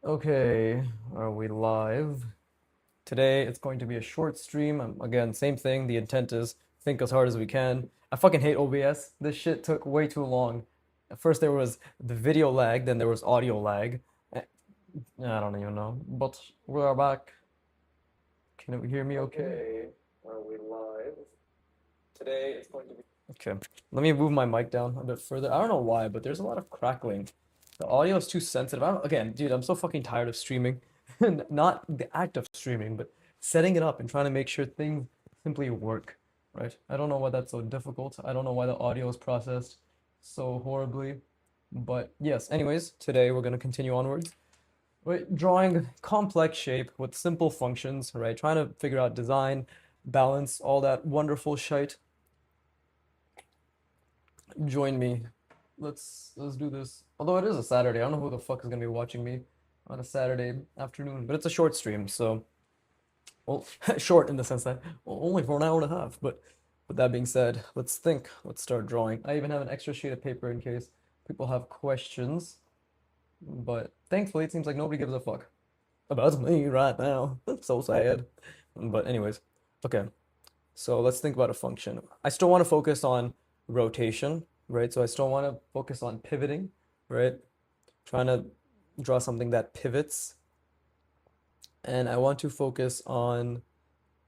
Okay, are we live? Today it's going to be a short stream. Again, same thing. The intent is think as hard as we can. I fucking hate OBS. This shit took way too long. At first there was the video lag, then there was audio lag. Eh, I don't even know. But we are back. Can you hear me okay? Okay, are we live? Today it's going to be. Okay, let me move my mic down a bit further. I don't know why, but there's a lot of crackling. The audio is too sensitive. I don't, again, dude, I'm so fucking tired of streaming. Not the act of streaming, but setting it up and trying to make sure things simply work, right? I don't know why that's so difficult. I don't know why the audio is processed so horribly. But yes, anyways, today we're going to continue onwards. Right, drawing complex shape with simple functions, right? Trying to figure out design, balance, all that wonderful shite. Join me. Let's do this. Although it is a Saturday, I don't know who the fuck is gonna be watching me on a Saturday afternoon, but it's a short stream, so well, short in the sense that only for an hour and a half. But with that being said, let's think. Let's start drawing. I even have an extra sheet of paper in case people have questions. But thankfully, it seems like nobody gives a fuck about me right now. That's so sad. But anyways, okay. So let's think about a function. I still want to focus on rotation, right? So I still want to focus on pivoting, right? Trying to draw something that pivots. And I want to focus on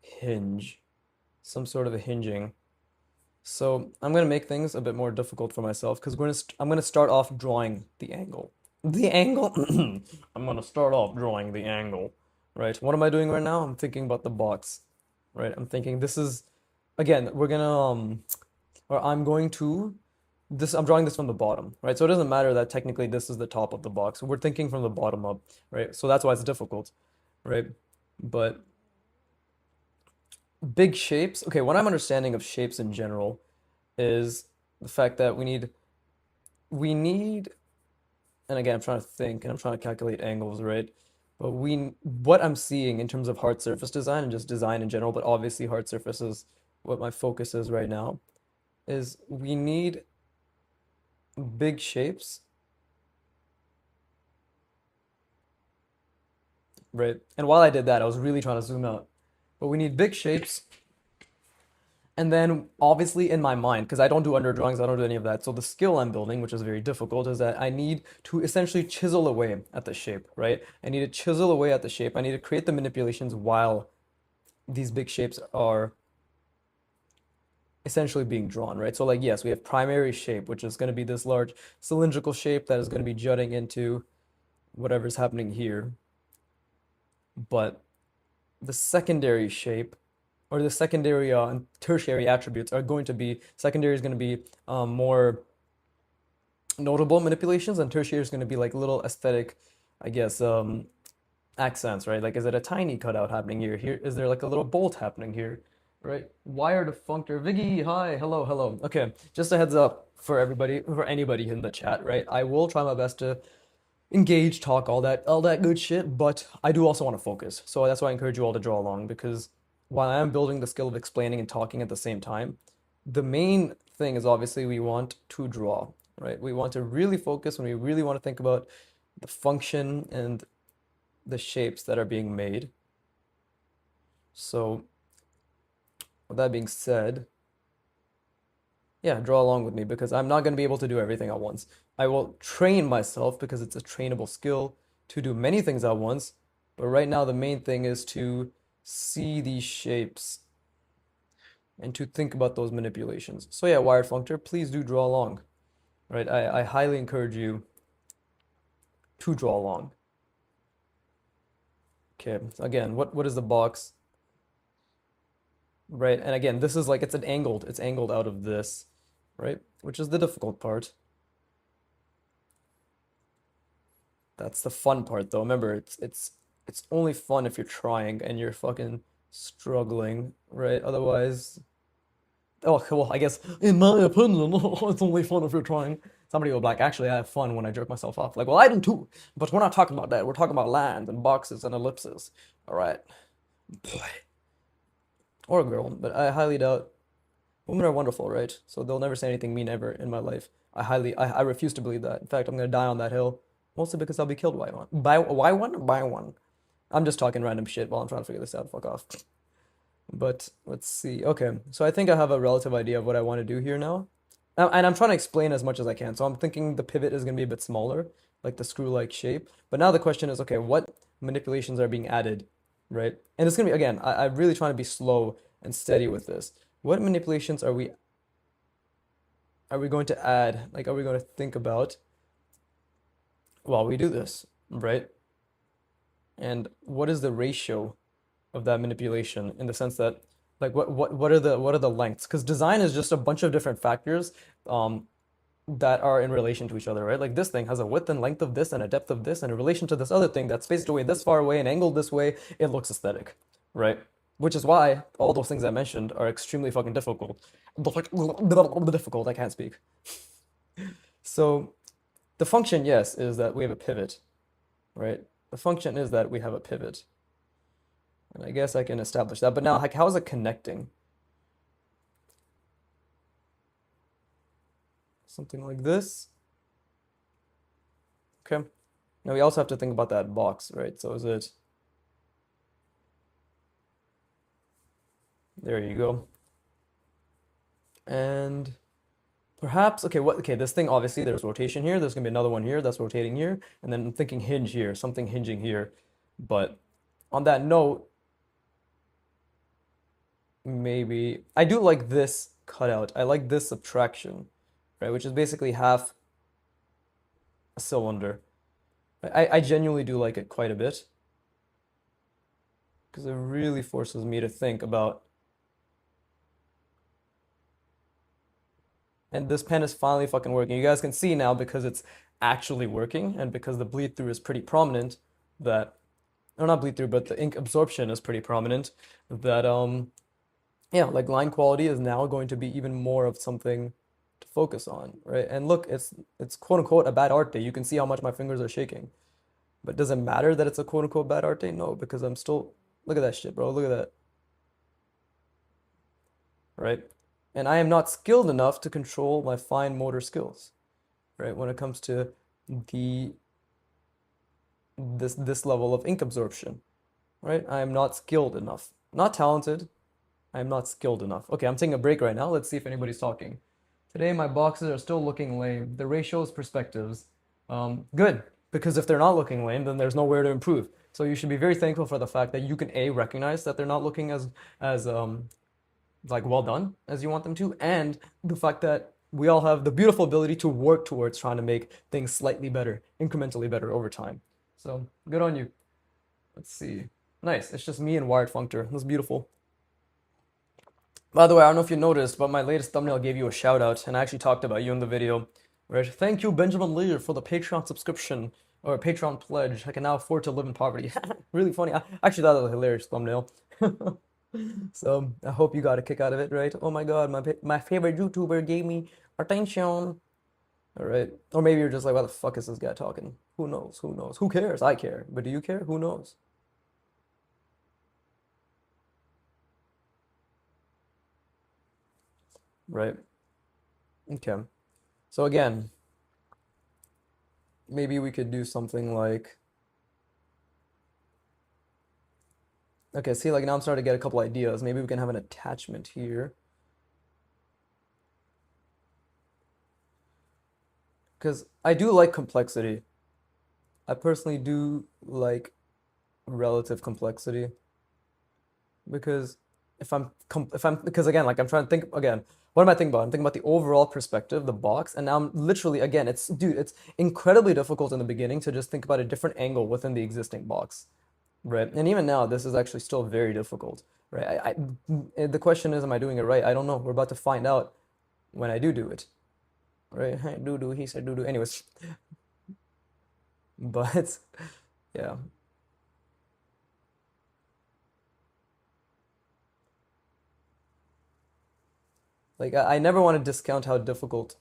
hinge, some sort of a hinging. So I'm going to make things a bit more difficult for myself because I'm going to start off drawing the angle. The angle? I'm going to start off drawing the angle, right? What am I doing right now? I'm thinking about the box, right? I'm thinking this is, again, we're gonna, or I'm going to, I'm drawing this from the bottom, right? So it doesn't matter that technically this is the top of the box. We're thinking from the bottom up, right? So that's why it's difficult, right? But big shapes, okay, what I'm understanding of shapes in general is the fact that we need, and again, I'm trying to think and I'm trying to calculate angles, right? But what I'm seeing in terms of hard surface design and just design in general, but obviously hard surface is what my focus is right now, is we need big shapes, right? And while I did that, I was really trying to zoom out. But we need big shapes. And then obviously in my mind, because I don't do under drawings, I don't do any of that. So the skill I'm building, which is very difficult, is that I need to essentially chisel away at the shape, right? I need to chisel away at the shape. I need to create the manipulations while these big shapes are essentially being drawn, right? So like, yes, we have primary shape, which is going to be this large cylindrical shape that is going to be jutting into whatever's happening here. But the secondary shape or the secondary and tertiary attributes are going to be, secondary is going to be more notable manipulations, and tertiary is going to be like little aesthetic, I guess, accents, right? Like, is it a tiny cutout happening here? Here, is there like a little bolt happening here, right? Wired functor. Viggy, hi, hello, hello. Okay, just a heads up for everybody, for anybody in the chat, right? I will try my best to engage, talk, all that good shit, but I do also want to focus. So that's why I encourage you all to draw along because while I am building the skill of explaining and talking at the same time, the main thing is obviously we want to draw, right? We want to really focus and we really want to think about the function and the shapes that are being made. So with that being said, yeah, draw along with me because I'm not going to be able to do everything at once. I will train myself because it's a trainable skill to do many things at once. But right now, the main thing is to see these shapes and to think about those manipulations. So yeah, wired functor, please do draw along, right? I highly encourage you to draw along. Okay, so again, what is the box, right? And again, this is like, it's angled out of this, right? Which is the difficult part. That's the fun part though. Remember, it's only fun if you're trying and you're fucking struggling, right? Otherwise, oh, well, I guess in my opinion, it's only fun if you're trying. Somebody will be like, actually, I have fun when I jerk myself off. Like, well, I do too, but we're not talking about that. We're talking about lines and boxes and ellipses. All right, boy or girl, but I highly doubt. Women are wonderful, right? So they'll never say anything mean ever in my life. I refuse to believe that. In fact, I'm gonna die on that hill Mostly because I'll be killed by one. By why one? By one. I'm just talking random shit while I'm trying to figure this out. Fuck off. But let's see. Okay, so I think I have a relative idea of what I want to do here now. And I'm trying to explain as much as I can. So I'm thinking the pivot is going to be a bit smaller, like the screw-like shape. But now the question is, okay, what manipulations are being added, right? And it's going to be, again, I'm really trying to be slow and steady with this. What manipulations are we going to add? Like, are we going to think about while we do this, right? And what is the ratio of that manipulation in the sense that like what are the lengths? Because design is just a bunch of different factors um that are in relation to each other, right? Like this thing has a width and length of this and a depth of this and in relation to this other thing that's spaced away this far away and angled this way, it looks aesthetic, right? Which is why all those things I mentioned are extremely fucking difficult. Difficult, I can't speak. So the function, yes, is that we have a pivot, right? The function is that we have a pivot. And I guess I can establish that. But now, like, how is it connecting? Something like this. Okay. Now we also have to think about that box, right? So is it... There you go. And perhaps, okay, okay, this thing, obviously, there's rotation here. There's gonna be another one here that's rotating here. And then I'm thinking hinge here, something hinging here. But on that note, maybe I do like this cutout. I like this subtraction, right? Which is basically half a cylinder. I genuinely do like it quite a bit because it really forces me to think about. And this pen is finally fucking working. You guys can see now because it's actually working and because the bleed through is pretty prominent that, or not bleed through, but the ink absorption is pretty prominent that yeah, like line quality is now going to be even more of something to focus on, right? And look, it's quote unquote a bad art day. You can see how much my fingers are shaking. But does it matter that it's a quote unquote bad art day? No, because I'm still, look at that shit, bro. Look at that, right? And I am not skilled enough to control my fine motor skills, right? When it comes to the this level of ink absorption, right? I am not skilled enough. Not talented. I am not skilled enough. Okay, I'm taking a break right now. Let's see if anybody's talking. Today my boxes are still looking lame. The ratios, perspectives. Good, because if they're not looking lame, then there's nowhere to improve. So you should be very thankful for the fact that you can A, recognize that they're not looking as like well done as you want them to, and the fact that we all have the beautiful ability to work towards trying to make things slightly better, incrementally better over time. So good on you. Let's see. Nice. It's just me and Wired Functor. That's beautiful. By the way, I don't know if you noticed, but my latest thumbnail gave you a shout out, and I actually talked about you in the video. Right? Thank you, Benjamin Lee, for the Patreon subscription or Patreon pledge. I can now afford to live in poverty. Really funny. I actually thought that was a hilarious thumbnail. So I hope you got a kick out of it, right? Oh my God, my favorite YouTuber gave me attention. All right. Or maybe you're just like, why the fuck is this guy talking? Who knows? Who knows? Who cares? I care. But do you care? Who knows? Right. Okay. So again, maybe we could do something like, okay, see, like now I'm starting to get a couple ideas. Maybe we can have an attachment here. Because I do like complexity. I personally do like relative complexity because if I'm because again, like I'm trying to think again, what am I thinking about? I'm thinking about the overall perspective, the box, and now I'm literally again, it's dude, it's incredibly difficult in the beginning to just think about a different angle within the existing box, right? And even now, this is actually still very difficult, right? The question is, am I doing it right? I don't know. We're about to find out when I do it, right? Do do, he said do do. Anyways, but yeah, like I never want to discount how difficult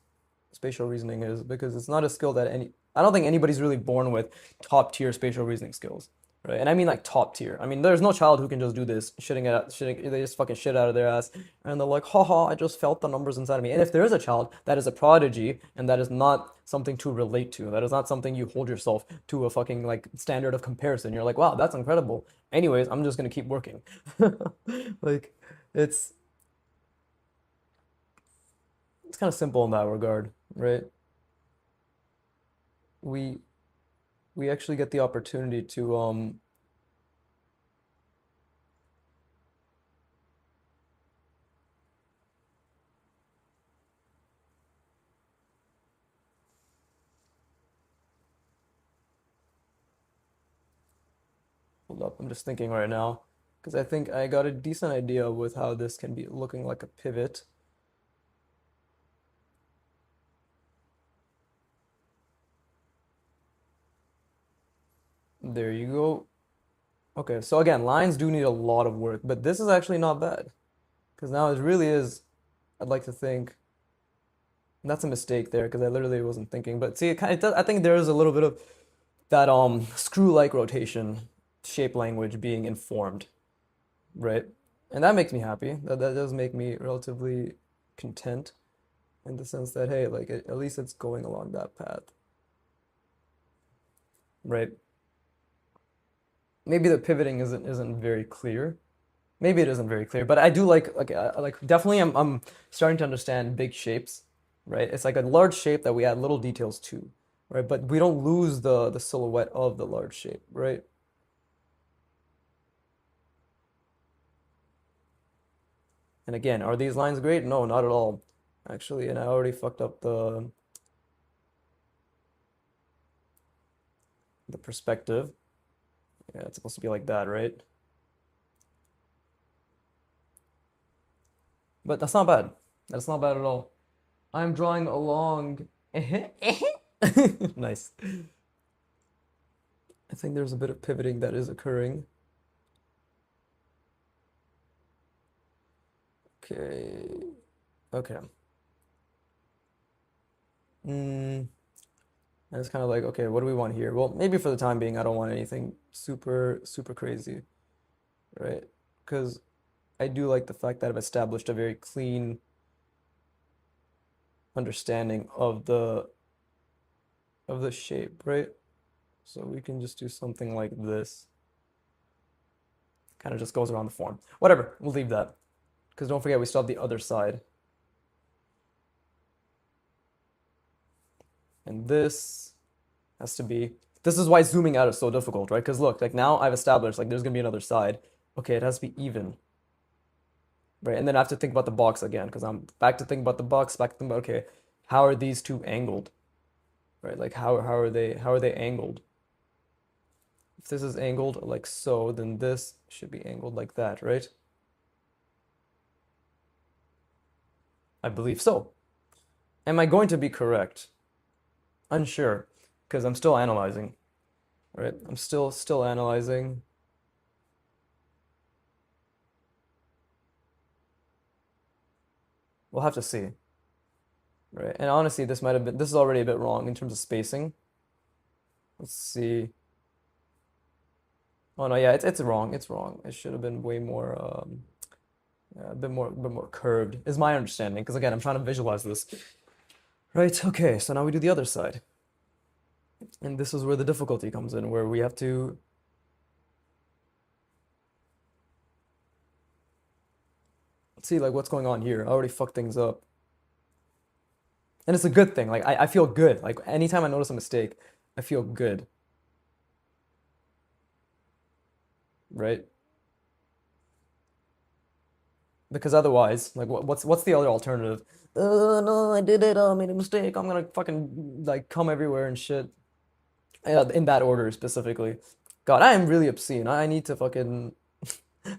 spatial reasoning is because it's not a skill that I don't think anybody's really born with top tier spatial reasoning skills, right? And I mean like top tier. I mean, there's no child who can just do this, shitting, they just fucking shit out of their ass, and they're like, haha, I just felt the numbers inside of me. And if there is a child that is a prodigy, and that is not something to relate to, that is not something you hold yourself to a fucking like standard of comparison. You're like, wow, that's incredible. Anyways, I'm just gonna keep working. Like, it's it's kind of simple in that regard, right? We we actually get the opportunity to hold up, I'm just thinking right now because I think I got a decent idea with how this can be looking like a pivot. There you go. Okay, so again, lines do need a lot of work, but this is actually not bad because now it really is. I'd like to think that's a mistake there because I literally wasn't thinking. But see, it does, I think there is a little bit of that screw-like rotation shape language being informed, right? And that makes me happy. That does make me relatively content in the sense that hey, like at least it's going along that path, right? Maybe the pivoting isn't very clear. Maybe it isn't very clear, but I do like like definitely I'm starting to understand big shapes, right? It's like a large shape that we add little details to, right? But we don't lose the silhouette of the large shape, right? And again, are these lines great? No, not at all. Actually, and I already fucked up the perspective. Yeah, it's supposed to be like that, right? But that's not bad. That's not bad at all. I'm drawing along. Nice. I think there's a bit of pivoting that is occurring. Okay. Okay. Mm, and it's kind of like, okay, what do we want here? Well, maybe for the time being, I don't want anything super, super crazy, right? Because I do like the fact that I've established a very clean understanding of the shape, right? So we can just do something like this. Kind of just goes around the form. Whatever, we'll leave that. Because don't forget, we still have the other side. And this has to be, this is why zooming out is so difficult, right? Because look, like now I've established, like there's gonna be another side. Okay, it has to be even, right? And then I have to think about the box again, because I'm back to think about the box, back to think about, okay, how are these two angled, right? Like how are they angled? If this is angled like so, then this should be angled like that, right? I believe so. Am I going to be correct? Unsure, because I'm still analyzing, right? I'm still analyzing. We'll have to see, right? And honestly, this is already a bit wrong in terms of spacing. Let's see. Oh no, yeah, it's wrong. It's wrong. It should have been way more yeah, a bit more curved, is my understanding. Because again, I'm trying to visualize this. Right, okay, so now we do the other side. And this is where the difficulty comes in, where we have to see like what's going on here. I already fucked things up. And it's a good thing. Like I feel good. Like anytime I notice a mistake, I feel good, right? Because otherwise, like what's the other alternative? No, I did it. I made a mistake. I'm gonna fucking like come everywhere and shit. In that order specifically. God, I am really obscene. I need to fucking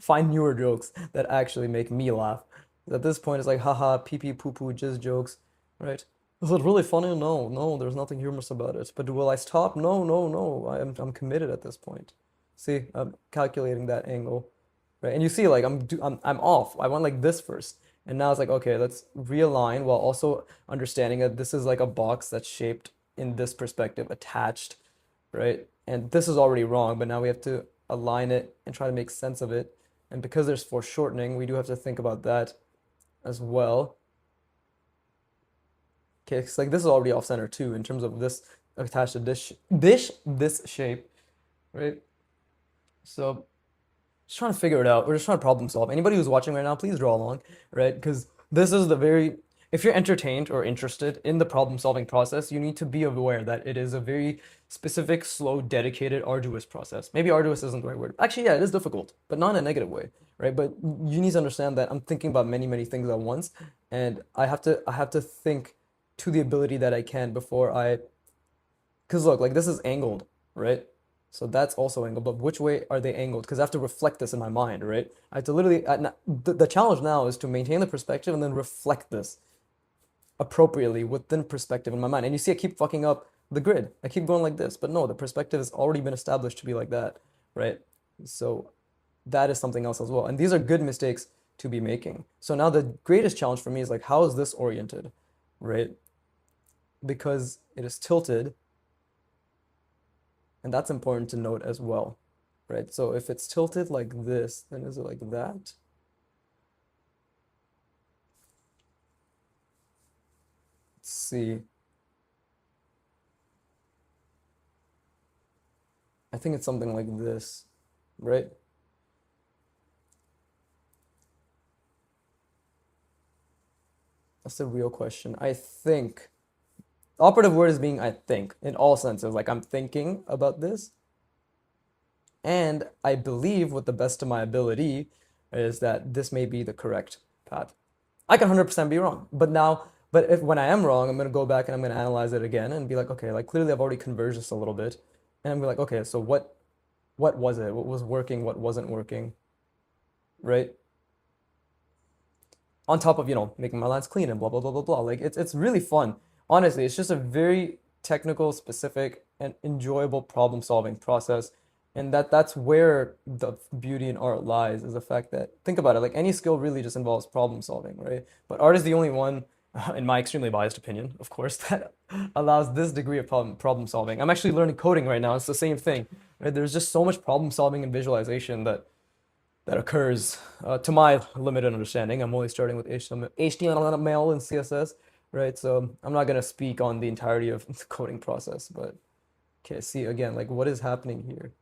find newer jokes that actually make me laugh. At this point, it's like, haha, pee pee poo poo, jizz jokes, right? Is it really funny? No, no, there's nothing humorous about it. But will I stop? No, no, no. I'm committed at this point. See, I'm calculating that angle, right? And you see, like I'm off. I went like this first, and now it's like, okay, let's realign while also understanding that this is like a box that's shaped in this perspective, attached, right? And this is already wrong, but now we have to. align it and try to make sense of it. And because there's foreshortening, we do have to think about that as well. Okay, it's like this is already off center too in terms of this attached to this shape, right? So just trying to figure it out. We're just trying to problem solve. Anybody who's watching right now, please draw along, right? Because this is the very, if you're entertained or interested in the problem solving process, you need to be aware that it is a very specific, slow, dedicated, arduous process. Maybe arduous isn't the right word. Actually, yeah, it is difficult, but not in a negative way, right? But you need to understand that I'm thinking about many, many things at once, and I have to think to the ability that I can before I, because look, like this is angled, right? So that's also angled, but which way are they angled? Because I have to reflect this in my mind, right? I have to literally, the challenge now is to maintain the perspective and then reflect this appropriately within perspective in my mind. And you see, I keep fucking up the grid. I keep going like this, but no, the perspective has already been established to be like that, right? So that is something else as well. And these are good mistakes to be making. So now the greatest challenge for me is like, how is this oriented, right? Because it is tilted, and that's important to note as well, right? So if it's tilted like this, then is it like that? Let's see. I think it's something like this, right? That's the real question. I think. The operative word is being I think in all senses. Like I'm thinking about this, and I believe with the best of my ability is that this may be the correct path. I can 100% be wrong, but now, but if when I am wrong, I'm gonna go back and I'm gonna analyze it again and be like, okay, like clearly I've already converged this a little bit, and I'm like, okay, so what was it? What was working? What wasn't working? Right? On top of, making my lines clean and blah blah blah blah blah. Like it's really fun. Honestly, it's just a very technical, specific, and enjoyable problem solving process. And that's where the beauty in art lies, is the fact that think about it, like any skill really just involves problem solving, right? But art is the only one, in my extremely biased opinion, of course, that allows this degree of problem solving. I'm actually learning coding right now. It's the same thing, right? There's just so much problem solving and visualization that occurs to my limited understanding. I'm only starting with HTML and CSS, right? So I'm not gonna speak on the entirety of the coding process, but okay, see again, like what is happening here,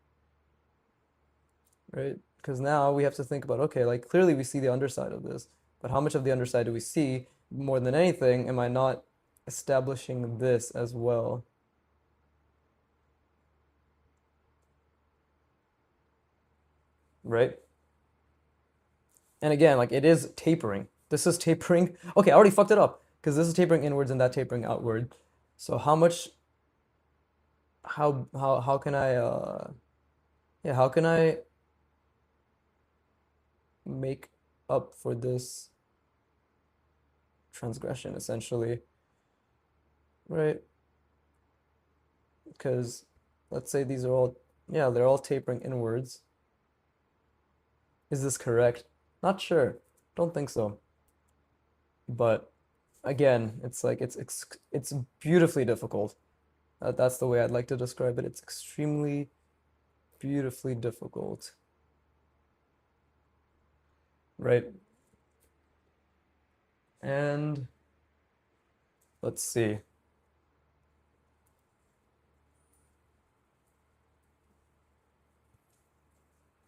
right? Because now we have to think about, okay, like clearly we see the underside of this, but how much of the underside do we see? More than anything, am I not establishing this as well, right? And again, like it is tapering. This is tapering. Okay, I already fucked it up because this is tapering inwards and that tapering outward. So how much, how can I, yeah, how can I make up for this transgression essentially, right? Because let's say these are all, yeah, they're all tapering inwards. Is this correct? Not sure. Don't think so. But again, it's like it's beautifully difficult. That's the way I'd like to describe it. It's extremely beautifully difficult, right? And let's see.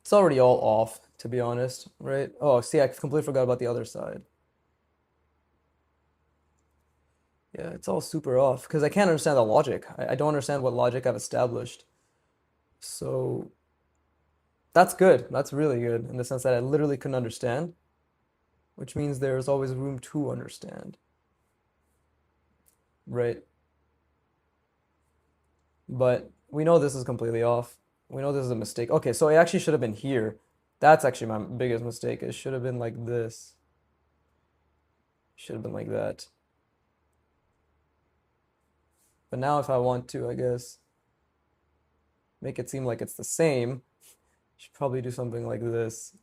It's already all off, to be honest, right? Oh, see, I completely forgot about the other side. Yeah, it's all super off because I can't understand the logic. I don't understand what logic I've established. So that's good. That's really good in the sense that I literally couldn't understand, which means there's always room to understand, right? But we know this is completely off. We know this is a mistake. Okay, so it actually should have been here. That's actually my biggest mistake. It should have been like this. Should have been like that. But now if I want to, I guess, make it seem like it's the same, I should probably do something like this.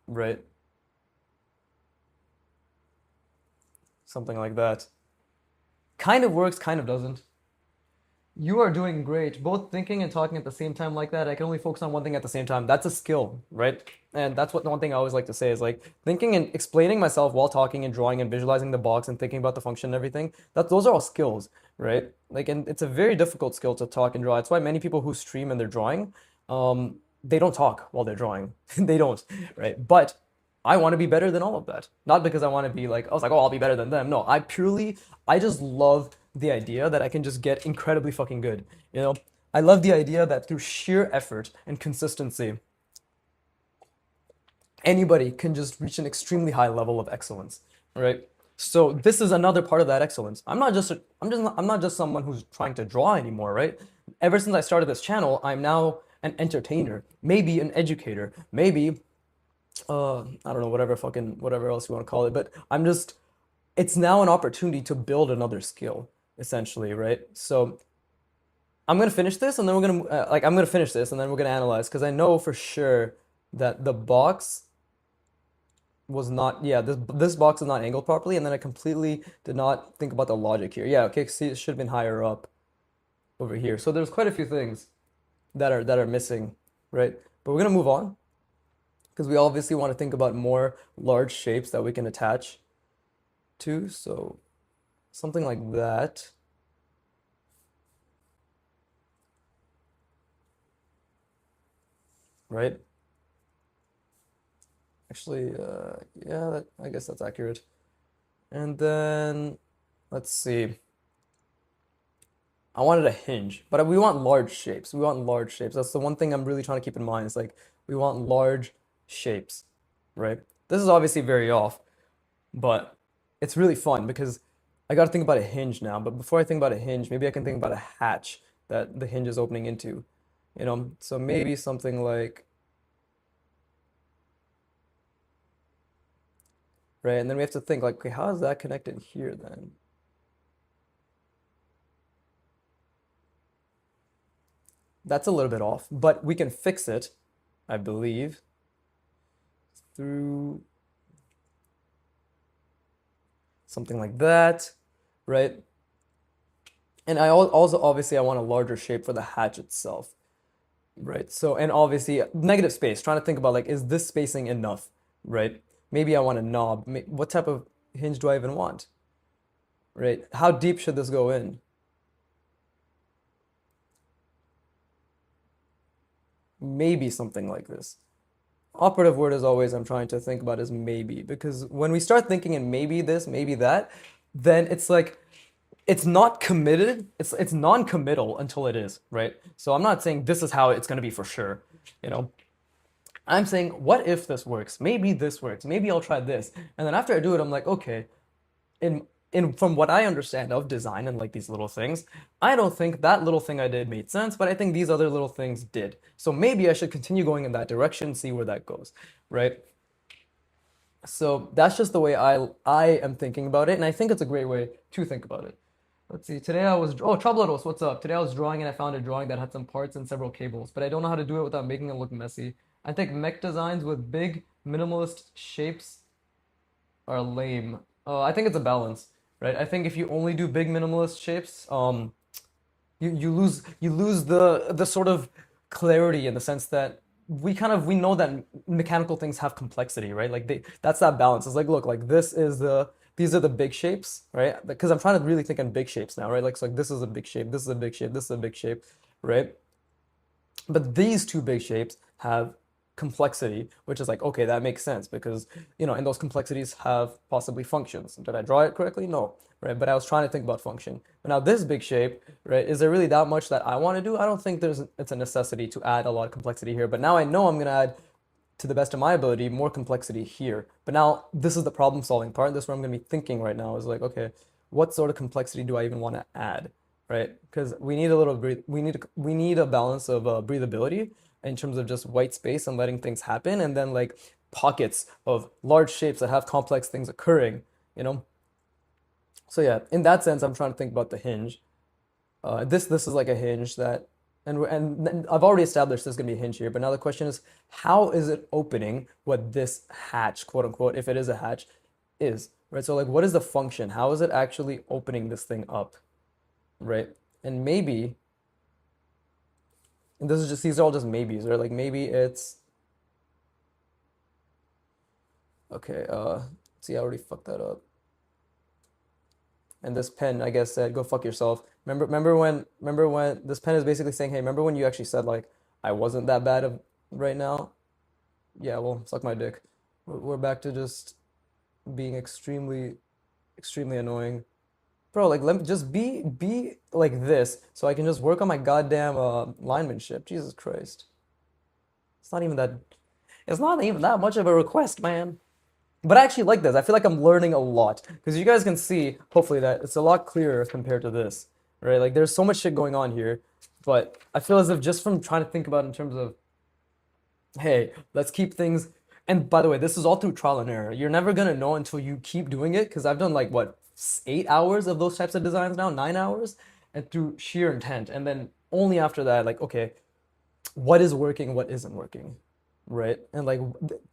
Right? Something like that. Kind of works, kind of doesn't. You are doing great. Both thinking and talking at the same time like that. I can only focus on one thing at the same time. That's a skill, right? And that's what the one thing I always like to say is like thinking and explaining myself while talking and drawing and visualizing the box and thinking about the function and everything. That those are all skills, right? Like, and it's a very difficult skill to talk and draw. That's why many people who stream and they're drawing, they don't talk while they're drawing. They don't, right? But I want to be better than all of that. Not because I want to be like, I was like, oh, I'll be better than them. No, I just love the idea that I can just get incredibly fucking good. You know, I love the idea that through sheer effort and consistency, anybody can just reach an extremely high level of excellence, right? So this is another part of that excellence. I'm not just someone who's trying to draw anymore, right? Ever since I started this channel, I'm now an entertainer, maybe an educator, maybe I don't know, whatever else you want to call it, but it's now an opportunity to build another skill, essentially, right? So I'm gonna finish this, and then I'm gonna finish this, and then we're gonna analyze because I know for sure that the box was not, yeah, this box is not angled properly, and then I completely did not think about the logic here. Yeah, okay, see, it should have been higher up over here. So there's quite a few things that are missing, right? But we're gonna move on because we obviously want to think about more large shapes that we can attach to. So something like that, right? Actually, yeah, I guess that's accurate. And then let's see. I wanted a hinge, but we want large shapes. We want large shapes. That's the one thing I'm really trying to keep in mind. Is like we want large shapes, right? This is obviously very off, but it's really fun because I got to think about a hinge now. But before I think about a hinge, maybe I can think about a hatch that the hinge is opening into, you know? So maybe something like, right? And then we have to think like, okay, how is that connected here then? That's a little bit off, but we can fix it, I believe, through something like that, right? And also obviously I want a larger shape for the hatch itself, right? So, and obviously negative space, trying to think about like, is this spacing enough, right? Maybe I want a knob. What type of hinge do I even want, right? How deep should this go in? Maybe something like this. Operative word as always I'm trying to think about is maybe because when we start thinking in maybe this, maybe that, then it's like it's not committed. It's non-committal until it is, right? So I'm not saying this is how it's going to be for sure, you know. I'm saying what if this works? Maybe this works. Maybe I'll try this. And then after I do it, I'm like, okay, in from what I understand of design and like these little things, I don't think that little thing I did made sense, but I think these other little things did. So maybe I should continue going in that direction, see where that goes, right? So that's just the way I am thinking about it, and I think it's a great way to think about it. Let's see. Today I was Troubletoes, what's up? Today I was drawing and I found a drawing that had some parts and several cables, but I don't know how to do it without making it look messy. I think mech designs with big minimalist shapes are lame. I think it's a balance, right? I think if you only do big minimalist shapes, you lose the sort of clarity in the sense that we know that mechanical things have complexity, right? Like that's that balance. It's like look, like these are the big shapes, right? Because I'm trying to really think in big shapes now, right? Like this is a big shape, this is a big shape, this is a big shape, right? But these two big shapes have complexity, which is like, okay, that makes sense because, and those complexities have possibly functions. Did I draw it correctly? No, right? But I was trying to think about function. But now this big shape, right, is there really that much that I want to do? I don't think it's a necessity to add a lot of complexity here, but now I know I'm going to add to the best of my ability more complexity here. But now this is the problem solving part. This is where I'm going to be thinking right now is like, okay, what sort of complexity do I even want to add? Right? Because we need a little we need a balance of breathability in terms of just white space and letting things happen, and then like pockets of large shapes that have complex things occurring. You know. So yeah, in that sense, I'm trying to think about the hinge. This is like a hinge that, and I've already established there's gonna be a hinge here, but now the question is, how is it opening what this hatch, quote unquote, if it is a hatch, is, right? So like, what is the function? How is it actually opening this thing up? Right? And maybe, and this is just, these are all just maybes, right? Like maybe it's, okay, see, I already fucked that up. And this pen, I guess, said, "Go fuck yourself." Remember when this pen is basically saying, "Hey, remember when you actually said like I wasn't that bad of right now?" Yeah, well, suck my dick. We're back to just being extremely annoying, bro. Like, let me just be like this, so I can just work on my goddamn linemanship. Jesus Christ, it's not even that. It's not even that much of a request, man. But I actually like this. I feel like I'm learning a lot because you guys can see, hopefully, that it's a lot clearer compared to this, right? Like there's so much shit going on here, but I feel as if just from trying to think about in terms of, hey, let's keep things. And by the way, this is all through trial and error. You're never gonna know until you keep doing it because I've done like what, 8 hours of those types of designs now, 9 hours, and through sheer intent. And then only after that, like, okay, what is working, what isn't working, right? And like,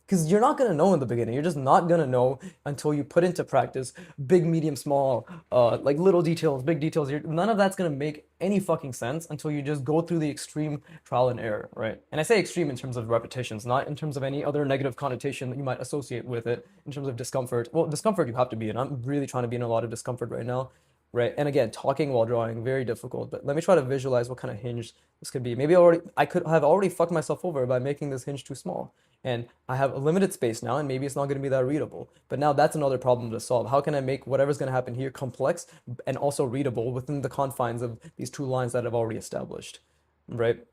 because you're not gonna know in the beginning. You're just not gonna know until you put into practice big, medium, small, like little details, big details. None of that's gonna make any fucking sense until you just go through the extreme trial and error, right? And I say extreme in terms of repetitions, not in terms of any other negative connotation that you might associate with it in terms of discomfort. Well, discomfort you have to be in. I'm really trying to be in a lot of discomfort right now, right? And again, talking while drawing, very difficult. But let me try to visualize what kind of hinge this could be. Maybe I could have already fucked myself over by making this hinge too small. And I have a limited space now, and maybe it's not going to be that readable. But now that's another problem to solve. How can I make whatever's going to happen here complex and also readable within the confines of these two lines that I've already established, right?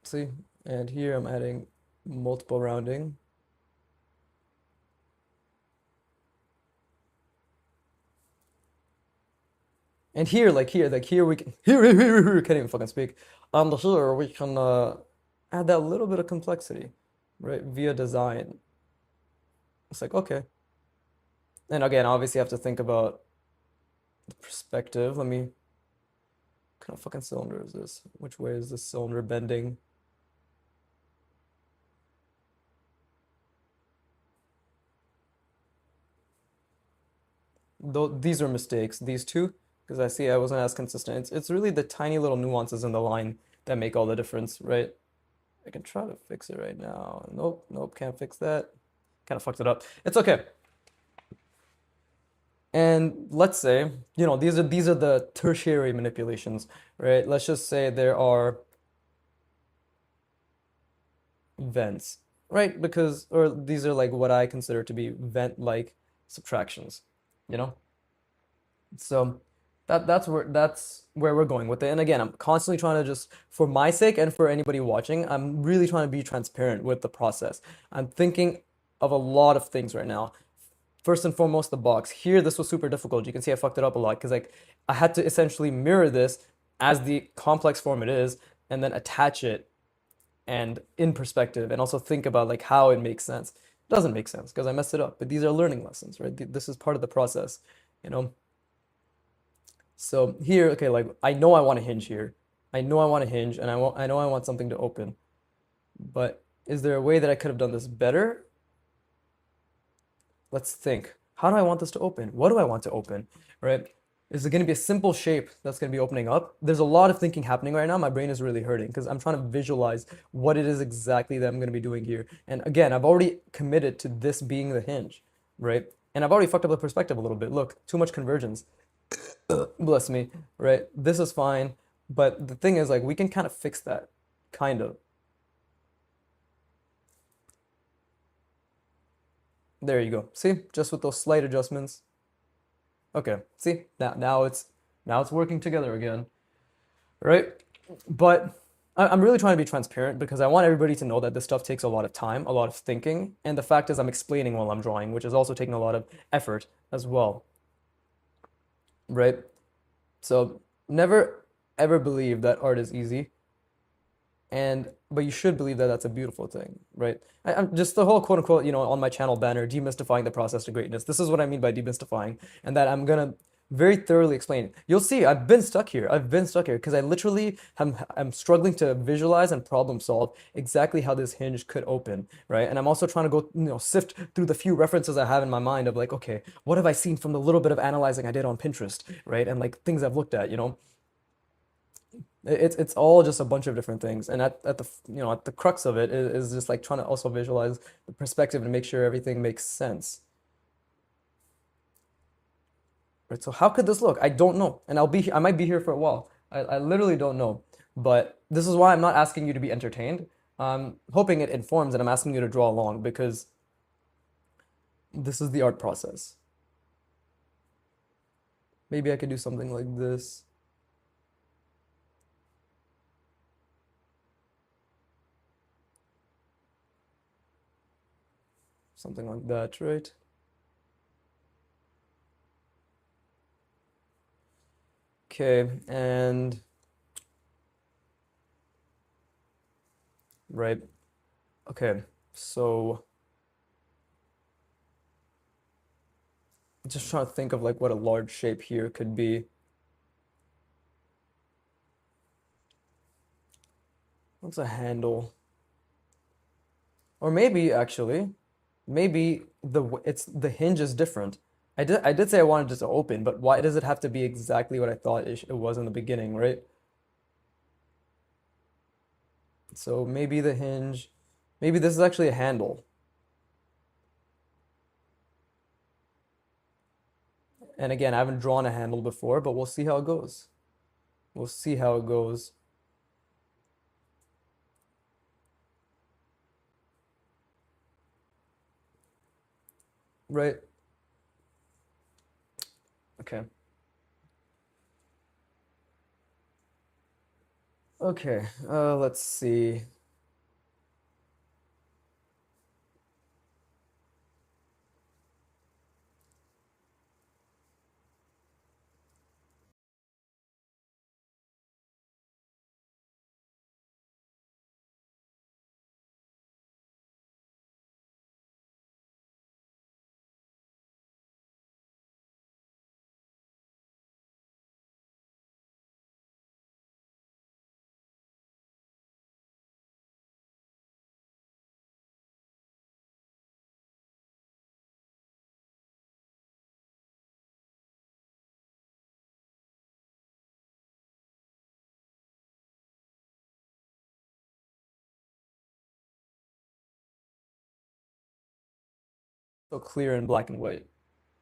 See? And here I'm adding multiple rounding. And here we can here, can't even fucking speak. Here we can add that little bit of complexity, right? Via design. It's like okay. And again, obviously, I have to think about the perspective. Let me. What kind of fucking cylinder is this? Which way is this cylinder bending? Though these are mistakes. These two, because I see I wasn't as consistent. It's really the tiny little nuances in the line that make all the difference, right? I can try to fix it right now. Nope, nope, can't fix that. Kind of fucked it up. It's okay. And let's say, these are the tertiary manipulations, right? Let's just say there are vents, right? Because or these are like what I consider to be vent-like subtractions, you know? So that's where we're going with it. And again, I'm constantly trying to just, for my sake and for anybody watching, I'm really trying to be transparent with the process. I'm thinking of a lot of things right now. First and foremost, the box. Here, this was super difficult. You can see I fucked it up a lot because like I had to essentially mirror this as the complex form it is, and then attach it and in perspective, and also think about like how it makes sense. It doesn't make sense because I messed it up. But these are learning lessons, right? This is part of the process, you know. So here, okay, like I know I want to hinge here. I know I want to hinge, and I know I want something to open. But is there a way that I could have done this better? Let's think. How do I want this to open? What do I want to open? Right? Is it going to be a simple shape that's going to be opening up? There's a lot of thinking happening right now. My brain is really hurting because I'm trying to visualize what it is exactly that I'm going to be doing here. And again, I've already committed to this being the hinge, right? And I've already fucked up the perspective a little bit. Look, too much convergence. Bless me, right? This is fine. But the thing is, like, we can kind of fix that, kind of. There you go. See, just with those slight adjustments. Okay, see, now it's working together again, right? But I'm really trying to be transparent because I want everybody to know that this stuff takes a lot of time, a lot of thinking, and the fact is I'm explaining while I'm drawing, which is also taking a lot of effort as well, right? So never ever believe that art is easy, and but you should believe that that's a beautiful thing, right? I'm just the whole quote unquote, on my channel banner, demystifying the process to greatness. This is what I mean by demystifying, and that I'm gonna very thoroughly explained. You'll see, I've been stuck here. I've been stuck here because I literally am struggling to visualize and problem solve exactly how this hinge could open, right? And I'm also trying to go, sift through the few references I have in my mind of like, okay, what have I seen from the little bit of analyzing I did on Pinterest, right? And like things I've looked at. It's all just a bunch of different things, and at the at the crux of it is just like trying to also visualize the perspective and make sure everything makes sense. Right? So how could this look? I don't know, and I might be here for a while. I literally don't know, but this is why I'm not asking you to be entertained. I'm hoping it informs, and I'm asking you to draw along because this is the art process. Maybe I could do something like this, something like that, right? Okay, and right. Okay, so just trying to think of like what a large shape here could be. What's a handle? Or maybe actually, maybe it's the hinge is different. I did say I wanted it to open, but why does it have to be exactly what I thought it was in the beginning, right? So maybe the hinge, maybe this is actually a handle. And again, I haven't drawn a handle before, but we'll see how it goes. We'll see how it goes. Right? Okay. Okay. Let's see. So clear in black and white.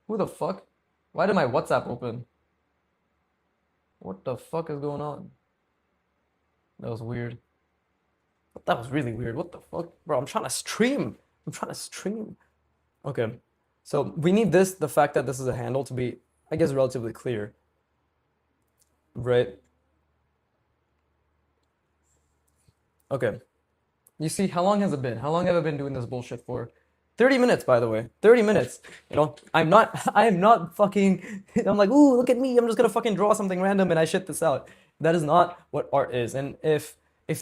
Who the fuck? Why did my WhatsApp open? What the fuck is going on? That was weird. That was really weird. What the fuck? Bro, I'm trying to stream. I'm trying to stream. Okay. So we need this, the fact that this is a handle to be, I guess, relatively clear, right? Okay. You see, how long has it been? How long have I been doing this bullshit for? 30 minutes, by the way. 30 minutes. I am not fucking, I'm like, ooh, look at me. I'm just gonna fucking draw something random and I shit this out. That is not what art is. And if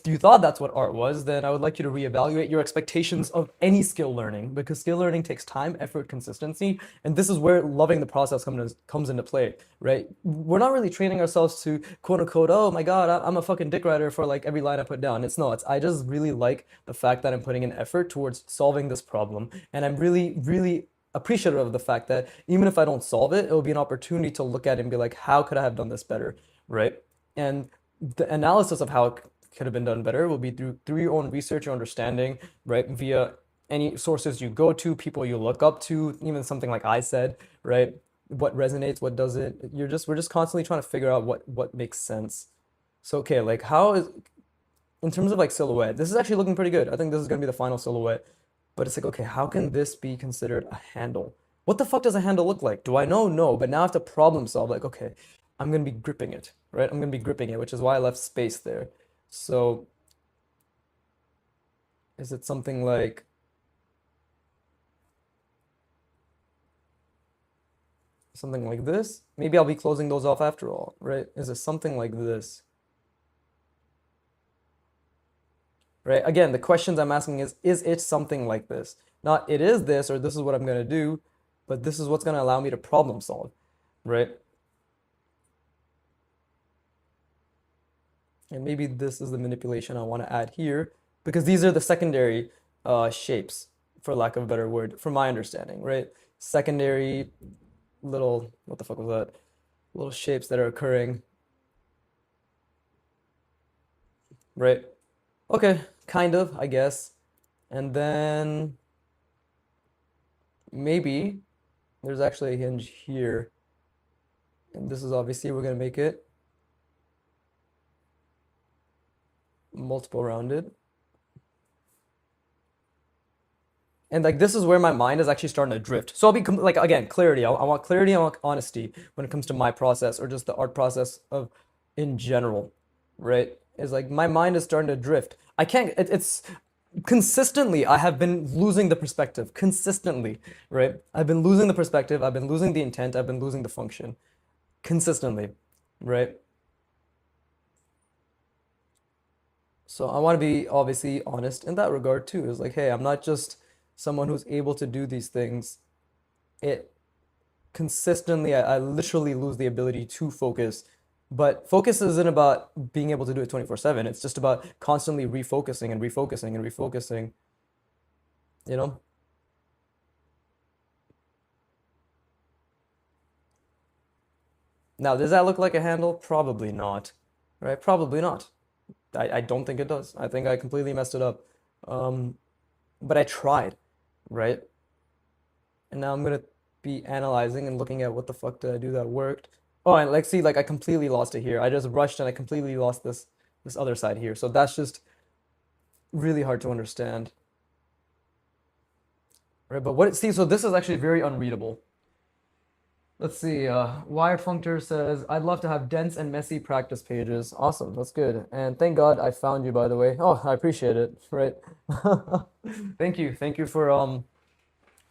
you thought that's what art was, then I would like you to reevaluate your expectations of any skill learning because skill learning takes time, effort, consistency, and this is where loving the process comes into play, right? We're not really training ourselves to quote unquote, oh my God, I'm a fucking dick writer for like every line I put down. It's not. I just really like the fact that I'm putting in effort towards solving this problem, and I'm really, really appreciative of the fact that even if I don't solve it, it will be an opportunity to look at it and be like, how could I have done this better, right? And the analysis of how it could have been done better will be through your own research, your understanding, right? Via any sources you go to, people you look up to, even something like I said, right? What resonates, what doesn't. We're just constantly trying to figure out what makes sense. So okay, like how is in terms of like silhouette, this is actually looking pretty good. I think this is gonna be the final silhouette. But it's like, okay, how can this be considered a handle? What the fuck does a handle look like? Do I know? No, but now I have to problem solve. Like, okay, I'm gonna be gripping it, right? I'm gonna be gripping it, which is why I left space there. So is it something like this? Maybe I'll be closing those off after all, right? Is it something like this? Right? Again, the questions I'm asking is it something like this? Not it is this or this is what I'm gonna do, but this is what's gonna allow me to problem solve, right? And maybe this is the manipulation I want to add here because these are the secondary shapes, for lack of a better word, from my understanding, right? Secondary little, what the fuck was that? Little shapes that are occurring, right? Okay, kind of, I guess. And then maybe there's actually a hinge here. And this is obviously, we're going to make it multiple rounded. And like this is where my mind is actually starting to drift. So I'll be like again, clarity. I want clarity, I want honesty when it comes to my process or just the art process of in general, right? Is like my mind is starting to drift. I can't. It's consistently. I have been losing the perspective consistently, right? I've been losing the perspective. I've been losing the intent. I've been losing the function consistently, right? So I want to be obviously honest in that regard too. Is like, hey, I'm not just someone who's able to do these things. It consistently, I literally lose the ability to focus. But focus isn't about being able to do it 24/7. It's just about constantly refocusing and refocusing and refocusing, you know? Now, does that look like a handle? Probably not, right? Probably not. I don't think it does. I think I completely messed it up. Um, but I tried, right? And now I'm gonna be analyzing and looking at what the fuck did I do that worked. Oh, and like see, like I completely lost it here. I just rushed and I completely lost this other side here. So that's just really hard to understand, right? But what see, so this is actually very unreadable. Let's see. Wired Functor says, "I'd love to have dense and messy practice pages." Awesome, that's good. And thank God I found you, by the way. Oh, I appreciate it. Right. Thank you for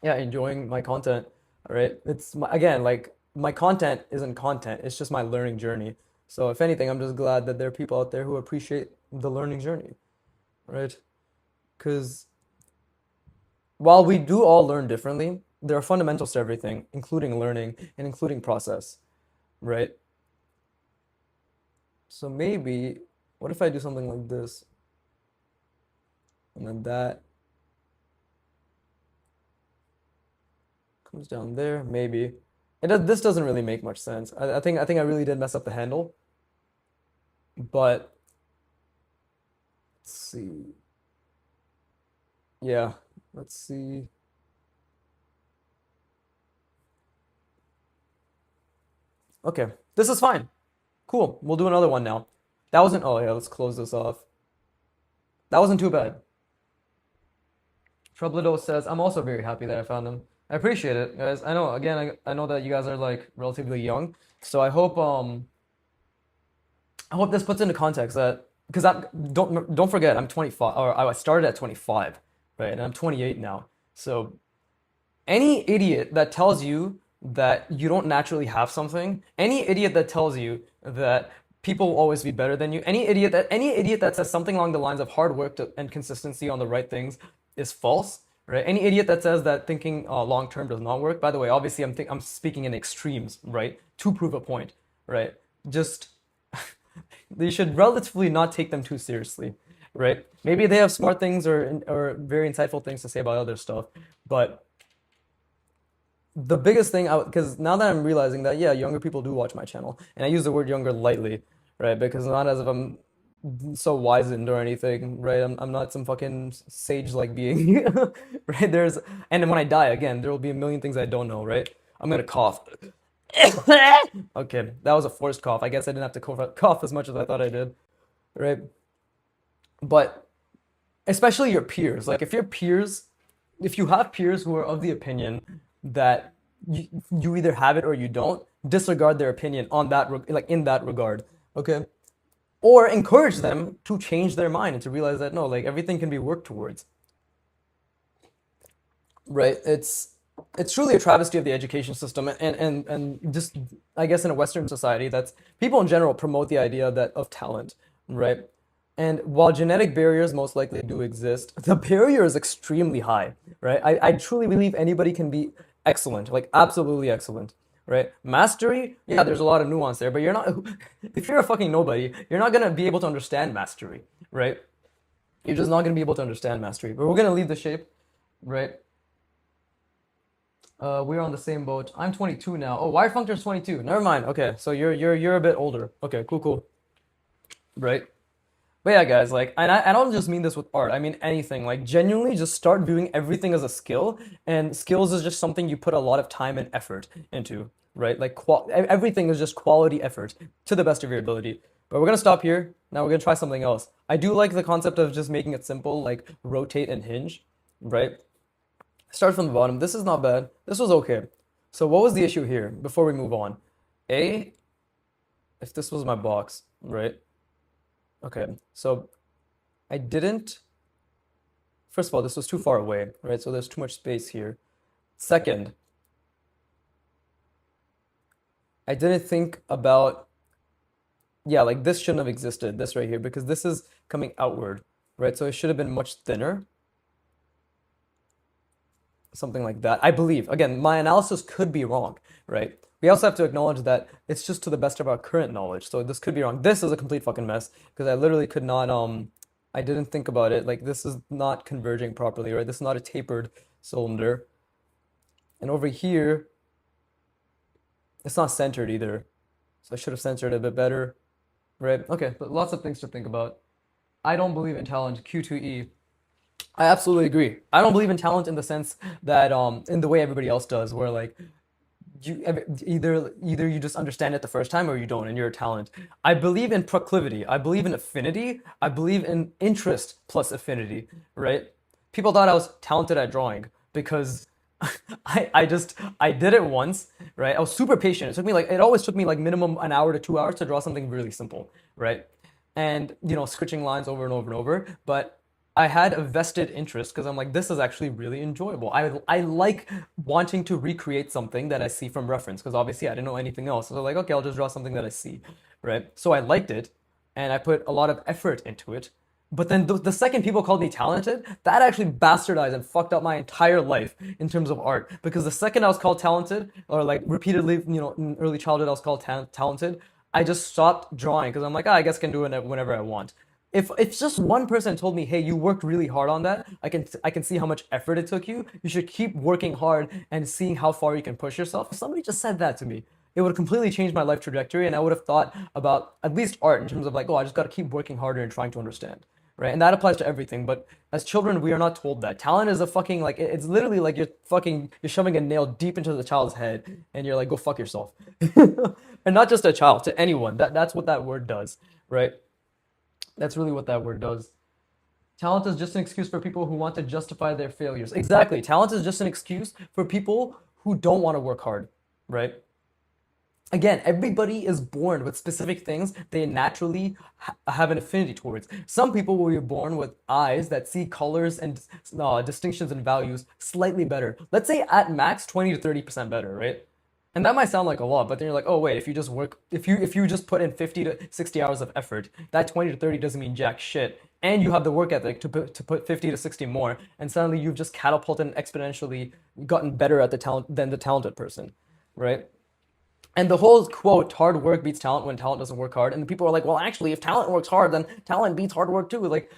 yeah, enjoying my content. All right. It's my, again, like my content isn't content. It's just my learning journey. So if anything, I'm just glad that there are people out there who appreciate the learning journey, right? Because while we do all learn differently, there are fundamentals to everything, including learning and including process, right? So maybe, what if I do something like this, and then that comes down there, maybe. This doesn't really make much sense. I think I really did mess up the handle, but let's see. Yeah, let's see. Okay, this is fine. Cool. We'll do another one now. That wasn't, oh yeah, let's close this off. That wasn't too bad. Troublado says, I'm also very happy that I found them. I appreciate it, guys. I know, again, I know that you guys are like relatively young, so I hope this puts into context that because I don't forget I'm 25 or I started at 25, right? And I'm 28 now. So any idiot that tells you that you don't naturally have something, any idiot that tells you that people will always be better than you, any idiot that says something along the lines of hard work and consistency on the right things is false, right? Any idiot that says that thinking long term does not work. By the way, obviously I'm speaking in extremes, right? To prove a point, right? Just they should relatively not take them too seriously, right? Maybe they have smart things or very insightful things to say about other stuff, but the biggest thing, because now that I'm realizing that, yeah, younger people do watch my channel, and I use the word younger lightly, right? Because not as if I'm so wizened or anything, right? I'm not some fucking sage-like being, right? And then when I die again, there will be a million things I don't know, right? I'm gonna cough. Okay, that was a forced cough. I guess I didn't have to cough as much as I thought I did, right? But especially your peers, like if you have peers who are of the opinion that you either have it or you don't, disregard their opinion on that, like in that regard, okay? Or encourage them to change their mind and to realize that no, like everything can be worked towards, right? It's truly a travesty of the education system, and just I guess in a Western society, that's people in general promote the idea that of talent, right? And while genetic barriers most likely do exist, the barrier is extremely high, right? I truly believe anybody can be excellent, like absolutely excellent, right? Mastery, yeah, there's a lot of nuance there, but you're not, if you're a fucking nobody, you're not gonna be able to understand mastery, right? You're just not gonna be able to understand mastery. But we're gonna leave the shape, right? We're on the same boat. I'm 22 now. Oh, wire functor's 22. Never mind. Okay, so you're a bit older. Okay, cool, cool. Right? But yeah, guys, like, and I don't just mean this with art. I mean anything. Like, genuinely, just start viewing everything as a skill, and skills is just something you put a lot of time and effort into, right? Like, everything is just quality effort to the best of your ability. But we're gonna stop here. Now we're gonna try something else. I do like the concept of just making it simple, like rotate and hinge, right? Start from the bottom. This is not bad. This was okay. So what was the issue here before we move on? A, if this was my box, right? Okay, so I didn't, first of all, this was too far away, right? So there's too much space here. Second, I didn't think about, yeah, like this shouldn't have existed, this right here, because this is coming outward, right? So it should have been much thinner, something like that. I believe. Again, my analysis could be wrong, right? We also have to acknowledge that it's just to the best of our current knowledge. So this could be wrong. This is a complete fucking mess because I literally could not I didn't think about it. Like this is not converging properly, right? This is not a tapered cylinder. And over here, it's not centered either. So I should have centered it a bit better, right? Okay, but lots of things to think about. I don't believe in talent, Q2E. I absolutely agree. I don't believe in talent in the sense that in the way everybody else does, where like either you just understand it the first time or you don't, and you're a talent. I believe in proclivity. I believe in affinity. I believe in interest plus affinity, right? People thought I was talented at drawing because I did it once, right? I was super patient. It always took me like minimum an hour to 2 hours to draw something really simple, right? And switching lines over and over and over. But I had a vested interest because I'm like, this is actually really enjoyable. I like wanting to recreate something that I see from reference because obviously I didn't know anything else. So like, okay, I'll just draw something that I see, right? So I liked it and I put a lot of effort into it. But then the second people called me talented, that actually bastardized and fucked up my entire life in terms of art. Because the second I was called talented, or like repeatedly, in early childhood I was called talented, I just stopped drawing because I'm like, I guess I can do it whenever I want. If just one person told me, hey, you worked really hard on that, I can see how much effort it took you. You should keep working hard and seeing how far you can push yourself. If somebody just said that to me, it would have completely changed my life trajectory, and I would have thought about at least art in terms of like, oh, I just got to keep working harder and trying to understand, right? And that applies to everything. But as children, we are not told that talent is a fucking like it's literally like you're shoving a nail deep into the child's head, and you're like, go fuck yourself, and not just a child, to anyone. That's what that word does, right? That's really what that word does. Talent is just an excuse for people who want to justify their failures. Exactly. Talent is just an excuse for people who don't want to work hard, right? Again, everybody is born with specific things they naturally have an affinity towards. Some people will be born with eyes that see colors and distinctions and values slightly better. Let's say at max 20 to 30% better, right? And that might sound like a lot, but then you're like, oh wait, if you just put in 50 to 60 hours of effort, that 20 to 30 doesn't mean jack shit. And you have the work ethic to put 50 to 60 more, and suddenly you've just catapulted and exponentially gotten better at the talent than the talented person, right? And the whole quote, hard work beats talent when talent doesn't work hard. And the people are like, well, actually, if talent works hard, then talent beats hard work too. Like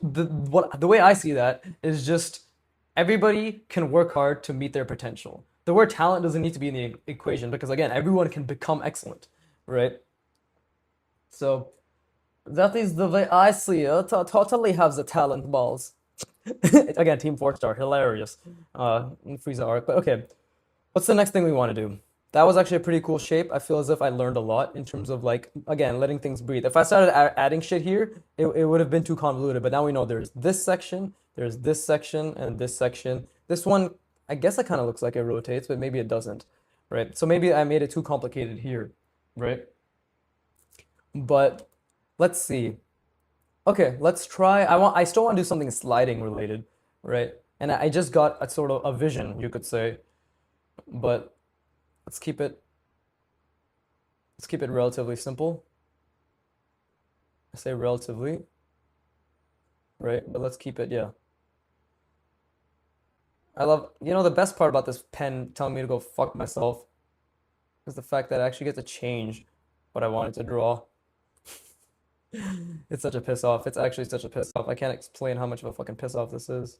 the way I see that is just everybody can work hard to meet their potential. The word talent doesn't need to be in the equation because again, everyone can become excellent, right? So that is the way I see it. I totally have the talent balls. Again, Team 4 star, hilarious. Frieza arc, but okay. What's the next thing we want to do? That was actually a pretty cool shape. I feel as if I learned a lot in terms of like, again, letting things breathe. If I started adding shit here, it would have been too convoluted. But now we know there's this section, and this section. This one, I guess it kind of looks like it rotates, but maybe it doesn't, right? So maybe I made it too complicated here, right? But let's see. Okay, let's try. I still want to do something sliding related, right? And I just got a sort of a vision, you could say, but let's keep it relatively simple. I say relatively, right? But let's keep it, yeah. I love, the best part about this pen telling me to go fuck myself. is the fact that I actually get to change what I wanted to draw. It's such a piss off. It's actually such a piss off. I can't explain how much of a fucking piss off this is.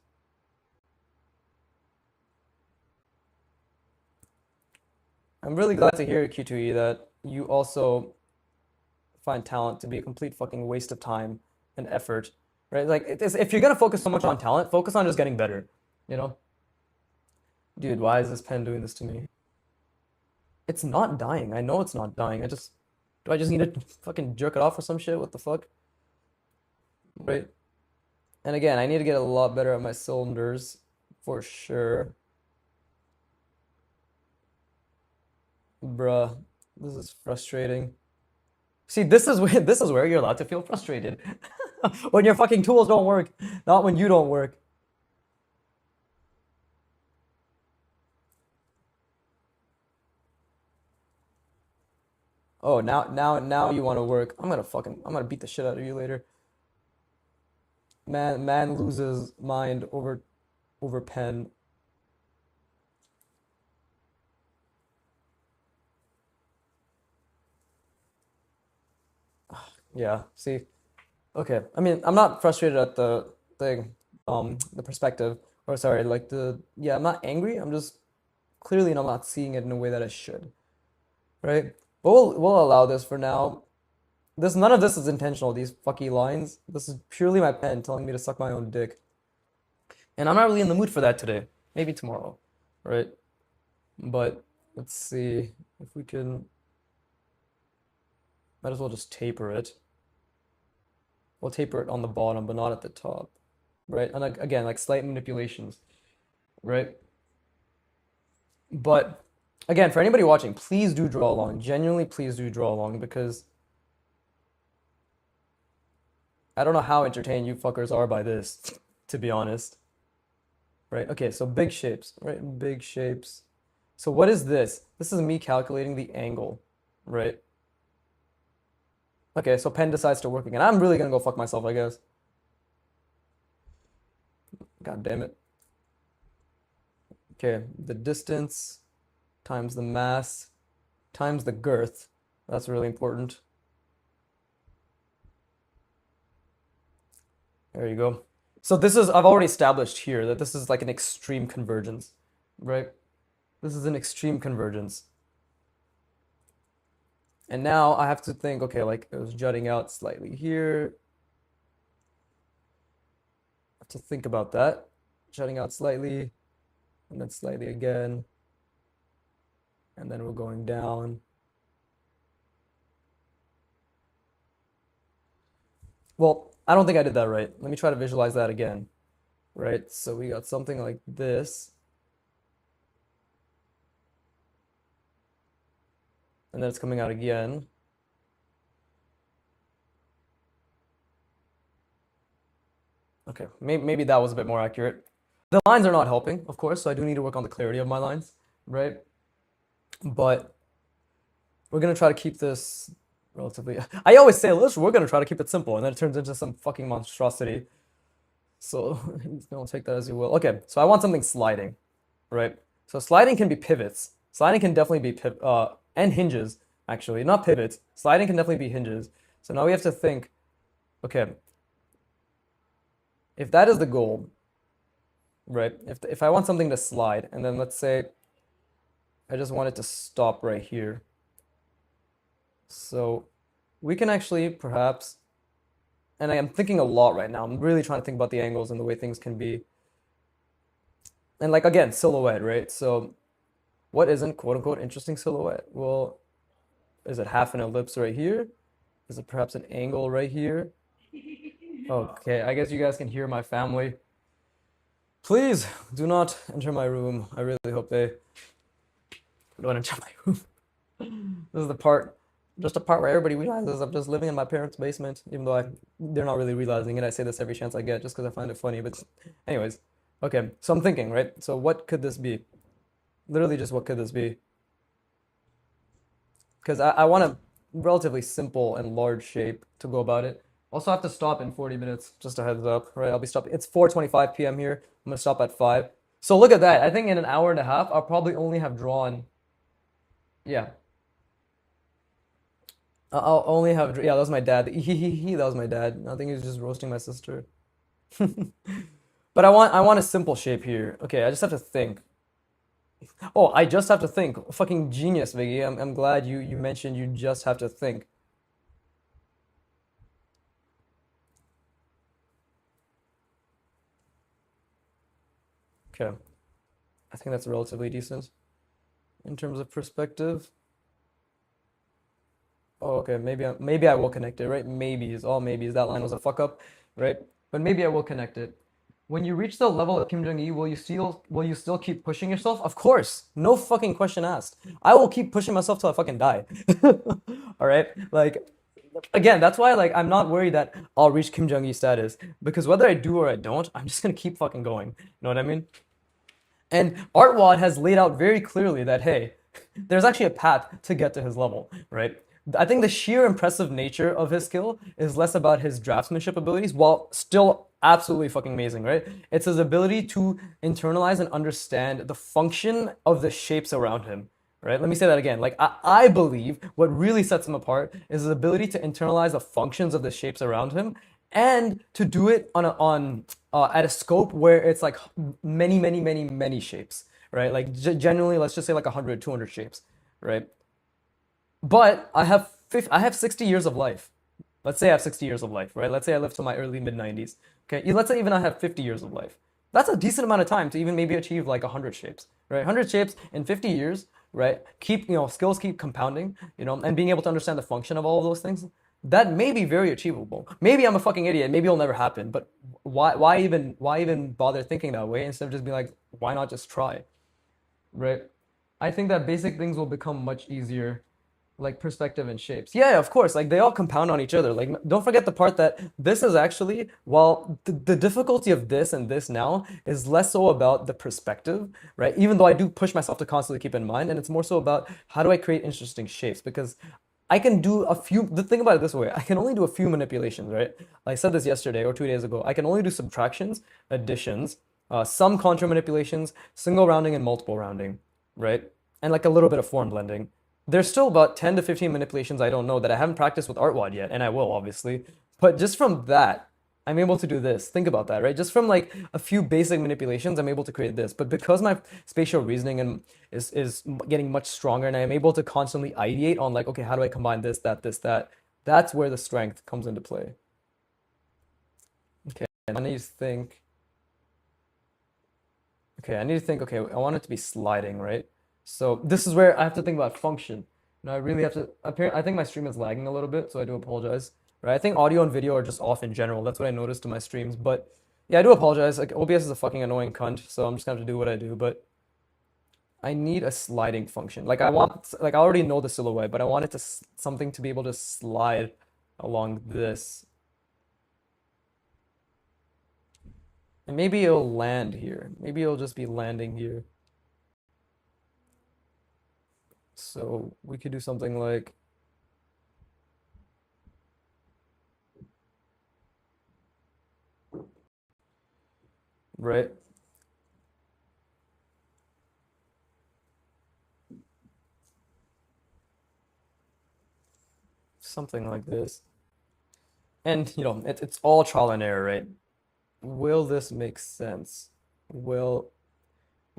I'm really glad to hear, Q2E, that you also find talent to be a complete fucking waste of time and effort, right? Like, if you're gonna focus so much on talent, focus on just getting better, you know? Dude, why is this pen doing this to me? It's not dying. I know it's not dying. Do I just need to fucking jerk it off or some shit? What the fuck? Right? And again, I need to get a lot better at my cylinders for sure. Bruh, this is frustrating. See, this is where you're allowed to feel frustrated. When your fucking tools don't work, not when you don't work. Oh, now you want to work. I'm gonna beat the shit out of you later. Man loses mind over pen. Yeah, see. Okay. I mean, I'm not frustrated at the thing, the perspective, or sorry, like yeah, I'm not angry. I'm just clearly not seeing it in a way that I should, right? But we'll allow this for now. None of this is intentional, these fucky lines. This is purely my pen telling me to suck my own dick. And I'm not really in the mood for that today. Maybe tomorrow, right? But let's see if we can, might as well just taper it. We'll taper it on the bottom, but not at the top, right? And like, again, like slight manipulations, right? But again, for anybody watching, please do draw along. Genuinely, please do draw along because I don't know how entertained you fuckers are by this, to be honest. Right? Okay, so big shapes, right? Big shapes. So what is this? This is me calculating the angle, right? Okay, so pen decides to work again. I'm really gonna go fuck myself, I guess. God damn it. Okay, the distance times the mass times the girth. That's really important. There you go. So I've already established here that this is like an extreme convergence, right? This is an extreme convergence. And now I have to think, okay, like it was jutting out slightly here. I have to think about that. Jutting out slightly, and then slightly again. And then we're going down. Well, I don't think I did that right. Let me try to visualize that again, right? So we got something like this, and then it's coming out again. Okay, maybe that was a bit more accurate. The lines are not helping, of course, so I do need to work on the clarity of my lines, right? But we're gonna try to keep this relatively. I always say, listen, we're gonna try to keep it simple, and then it turns into some fucking monstrosity. So don't take that as you will. Okay, so I want something sliding, right? So sliding can be pivots. Sliding can definitely be and hinges, actually, not pivots. Sliding can definitely be hinges. So now we have to think, okay, if that is the goal, right? If I want something to slide, and then let's say I just want it to stop right here. So we can actually perhaps, and I am thinking a lot right now. I'm really trying to think about the angles and the way things can be. And like again, silhouette, right? So what isn't quote unquote interesting silhouette? Well, is it half an ellipse right here? Is it perhaps an angle right here? Okay, I guess you guys can hear my family. Please do not enter my room. I really hope they don't enter my room. This is the part, just a part where everybody realizes I'm just living in my parents' basement, even though they're not really realizing it. I say this every chance I get just because I find it funny. But anyways, okay. So I'm thinking, right? So what could this be? Literally, just what could this be? Because I want a relatively simple and large shape to go about it. Also, I have to stop in 40 minutes. Just a heads up, right? I'll be stopping. It's 4:25 p.m. here. I'm gonna stop at 5. So look at that. I think in an hour and a half, I'll probably only have drawn, yeah. I'll only have, yeah, that was my dad. That was my dad. I think he was just roasting my sister. But I want a simple shape here. Okay, I just have to think. Oh, I just have to think. Fucking genius, Viggy. I'm glad you mentioned you just have to think. Okay, I think that's relatively decent in terms of perspective. Oh, okay, maybe I will connect it, right? Maybe is all maybes. That line was a fuck up, right? But maybe I will connect it. When you reach the level of Kim Jong-il, will you still keep pushing yourself? Of course. No fucking question asked. I will keep pushing myself till I fucking die. All right? Like again, that's why like I'm not worried that I'll reach Kim Jong-il status because whether I do or I don't, I'm just gonna keep fucking going. You know what I mean? And Artwad has laid out very clearly that, hey, there's actually a path to get to his level, right? I think the sheer impressive nature of his skill is less about his draftsmanship abilities, while still absolutely fucking amazing, right? It's his ability to internalize and understand the function of the shapes around him, right? Let me say that again. Like, I believe what really sets him apart is his ability to internalize the functions of the shapes around him and to do it on at a scope where it's like many, many, many, many shapes, right? Like generally, let's just say like 100, 200 shapes, right? But I have 60 years of life. Let's say I have 60 years of life, right? Let's say I live to my early mid 90s. Okay, let's say even I have 50 years of life. That's a decent amount of time to even maybe achieve like 100 shapes, right? 100 shapes in 50 years, right? Keep, skills keep compounding, and being able to understand the function of all of those things. That may be very achievable. Maybe I'm a fucking idiot. Maybe it'll never happen. But why even bother thinking that way instead of just being like, why not just try, right? I think that basic things will become much easier, like perspective and shapes. Yeah, of course. Like they all compound on each other. Like don't forget the part that this is actually, while the difficulty of this and this now is less so about the perspective, right? Even though I do push myself to constantly keep in mind, and it's more so about how do I create interesting shapes because I can do a few. The thing about it this way, I can only do a few manipulations, right? I said this yesterday or 2 days ago. I can only do subtractions, additions, some contra manipulations, single rounding, and multiple rounding, right? And like a little bit of form blending. There's still about 10 to 15 manipulations I don't know that I haven't practiced with Artwad yet, and I will obviously. But just from that, I'm able to do this. Think about that, right? Just from like a few basic manipulations, I'm able to create this. But because my spatial reasoning is getting much stronger, and I'm able to constantly ideate on like, okay, how do I combine this, that, this, that? That's where the strength comes into play. Okay, and I need to think. Okay, I need to think. Okay, I want it to be sliding, right? So this is where I have to think about function. Now I really have to. I think my stream is lagging a little bit, so I do apologize. Right? I think audio and video are just off in general. That's what I noticed in my streams. But yeah, I do apologize. Like OBS is a fucking annoying cunt, so I'm just gonna have to do what I do. But I need a sliding function. Like I already know the silhouette, but I want it to something to be able to slide along this, and maybe it'll land here. Maybe it'll just be landing here. So we could do something like, right? Something like this. And it's all trial and error, right? Will this make sense? Will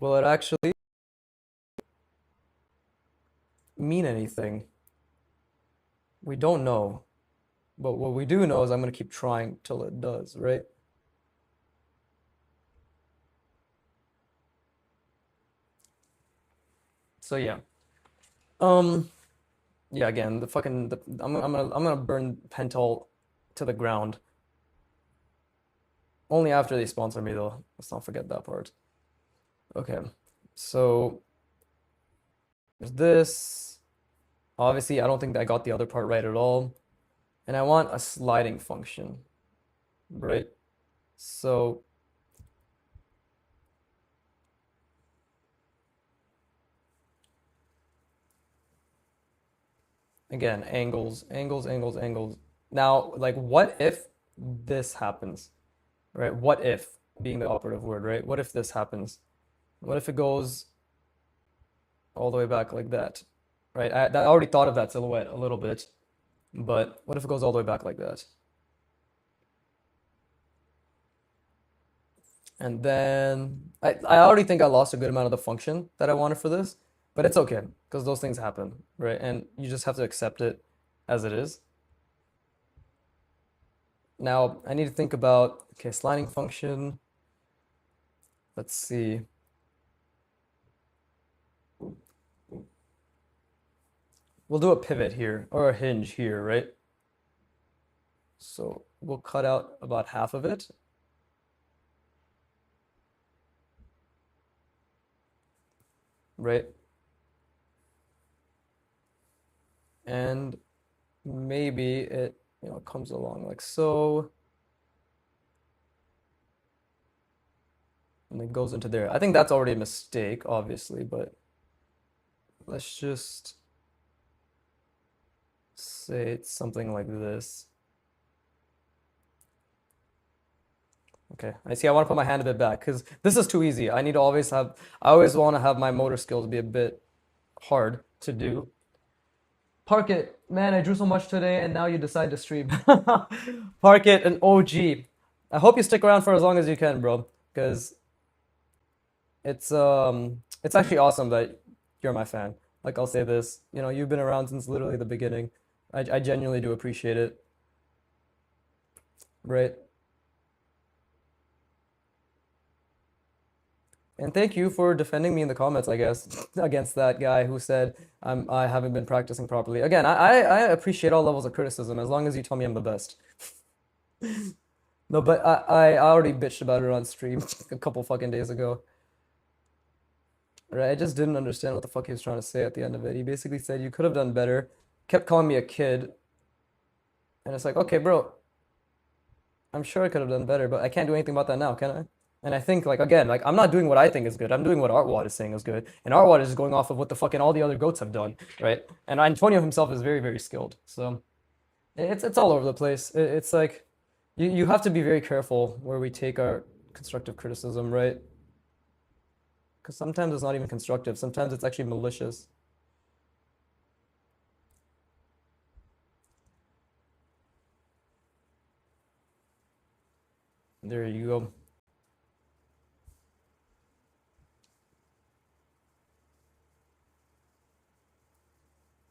it actually mean anything? We don't know. But what we do know is I'm gonna keep trying till it does, right? So yeah. Um yeah, again, I'm gonna burn Pentel to the ground. Only after they sponsor me though. Let's not forget that part. Okay. So there's this. Obviously, I don't think I got the other part right at all. And I want a sliding function, right? So again, angles, angles, angles, angles. Now, like, what if this happens, right? What if being the operative word, right? What if this happens? What if it goes all the way back like that, right? I already thought of that silhouette a little bit. But what if it goes all the way back like that? And then I already think I lost a good amount of the function that I wanted for this, but it's okay because those things happen, right? And you just have to accept it as it is. Now I need to think about, okay, sliding function. Let's see. We'll do a pivot here or a hinge here, right? So we'll cut out about half of it, right? And maybe it, comes along like so, and it goes into there. I think that's already a mistake, obviously, but let's just say it's something like this. Okay, I see. I want to put my hand a bit back because this is too easy. I always want to have my motor skills be a bit hard to do. Park it. Man, I drew so much today and now you decide to stream. Park it, an OG. I hope you stick around for as long as you can, bro, because it's actually awesome that you're my fan. Like I'll say this, you've been around since literally the beginning. I genuinely do appreciate it, right? And thank you for defending me in the comments, I guess, against that guy who said I haven't been practicing properly. Again, I appreciate all levels of criticism as long as you tell me I'm the best. No, but I already bitched about it on stream a couple fucking days ago. Right? I just didn't understand what the fuck he was trying to say at the end of it. He basically said you could have done better, kept calling me a kid, and it's like, okay, bro, I'm sure I could have done better, but I can't do anything about that now, can I? And I think like again, like I'm not doing what I think is good. I'm doing what Artwad is saying is good. And Artwad is going off of what the fucking all the other goats have done, right? And Antonio himself is very, very skilled. So it's all over the place. It's like you have to be very careful where we take our constructive criticism, right? Because sometimes it's not even constructive. Sometimes it's actually malicious. There you go.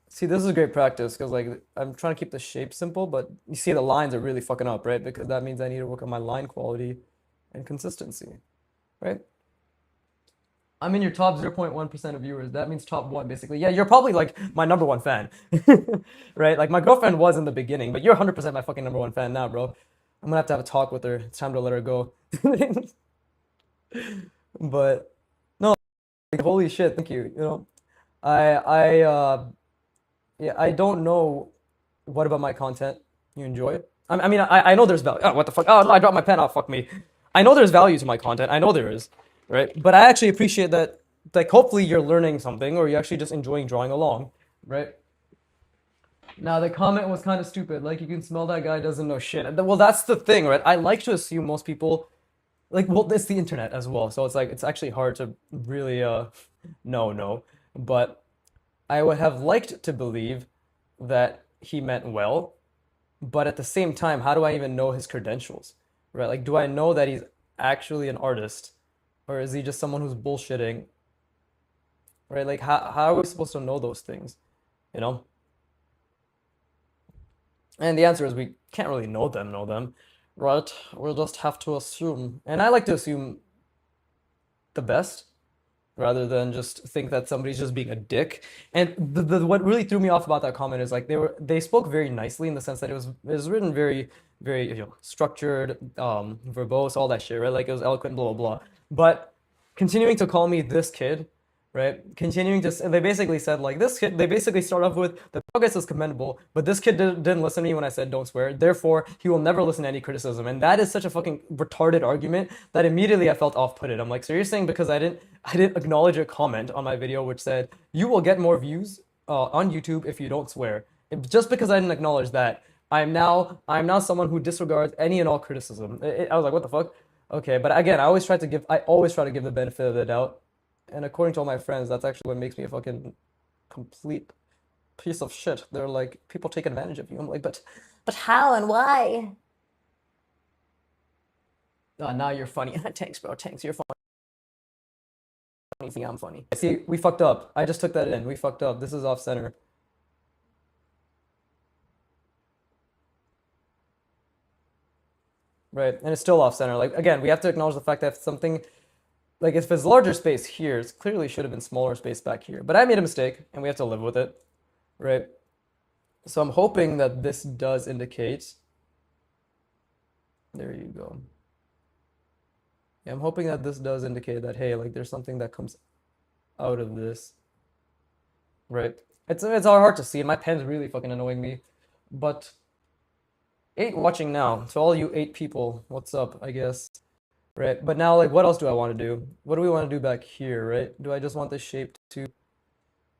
See, this is great practice because like I'm trying to keep the shape simple, but you see the lines are really fucking up, right? Because that means I need to work on my line quality and consistency, right? I'm in your top 0.1% of viewers. That means top one, basically. Yeah, you're probably like my number one fan, right? Like my girlfriend was in the beginning, but you're 100% my fucking number one fan now, bro. I'm gonna have a talk with her. It's time to let her go. But no, like, holy shit, thank you. I yeah, I don't know what about my content you enjoy. I mean, I know there's value. Oh, what the fuck? Oh, no, I dropped my pen off. Fuck me. I know there's value to my content. I know there is, right? But I actually appreciate that. Like, hopefully, you're learning something, or you're actually just enjoying drawing along, right? Now, the comment was kind of stupid. Like, you can smell that guy doesn't know shit. Well, that's the thing, right? I like to assume most people, like, well, it's the internet as well. So it's like, it's actually hard to really, no. But I would have liked to believe that he meant well, but at the same time, how do I even know his credentials? Right? Like, do I know that he's actually an artist, or is he just someone who's bullshitting? Right? Like, how are we supposed to know those things? You know? And the answer is we can't really know them, right? We'll just have to assume. And I like to assume the best rather than just think that somebody's just being a dick. And what really threw me off about that comment is like they spoke very nicely in the sense that it was written very very structured, verbose, all that shit, right? Like it was eloquent, blah blah blah. But continuing to call me this kid, right? Continuing to they basically said like this kid. They basically start off with the progress is commendable, but this kid didn't listen to me when I said don't swear. Therefore, he will never listen to any criticism, and that is such a fucking retarded argument that immediately I felt off-putted. I'm like, so you're saying because I didn't acknowledge a comment on my video which said you will get more views on YouTube if you don't swear. Just because I didn't acknowledge that, I'm now someone who disregards any and all criticism. I was like, what the fuck? Okay, but again, I always try to give the benefit of the doubt, and according to all my friends, that's actually what makes me a fucking complete. piece of shit. They're like, people take advantage of you. I'm like, but how and why? Now you're funny. Thanks, bro. Thanks. You're funny. You think I'm funny. See, we fucked up. I just took that in. We fucked up. This is off center. Right? And it's still off center. Like, again, we have to acknowledge the fact that if something, like, if it's larger space here, it clearly should have been smaller space back here. But I made a mistake, and we have to live with it. Right? So I'm hoping that this does indicate. There you go. Yeah, I'm hoping that this does indicate that, hey, like, there's something that comes out of this. Right? It's hard to see. My pen's really fucking annoying me. But 8 watching now. So all you 8 people, what's up, I guess. Right? But now, like, what else do I want to do? What do we want to do back here, right? Do I just want this shape to...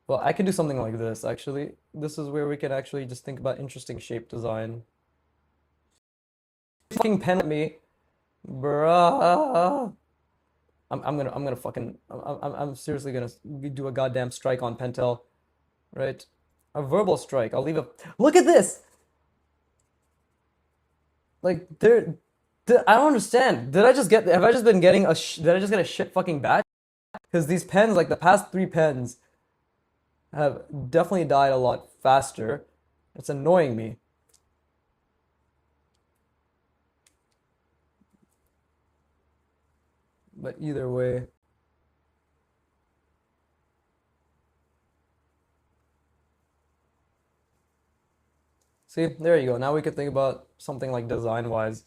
Well, I could do something like this, actually. This is where we can actually just think about interesting shape design. Fucking pen at me. Bruh. I'm gonna fucking... I'm seriously gonna do a goddamn strike on Pentel. Right? A verbal strike. I'll leave a... Look at this! Like, I don't understand. Did I just get... Have I just been getting a... Did I just get a shit fucking batch? Because these pens, like the past 3 pens, have definitely died a lot faster. It's annoying me. But either way. See, there you go. Now we could think about something like design-wise,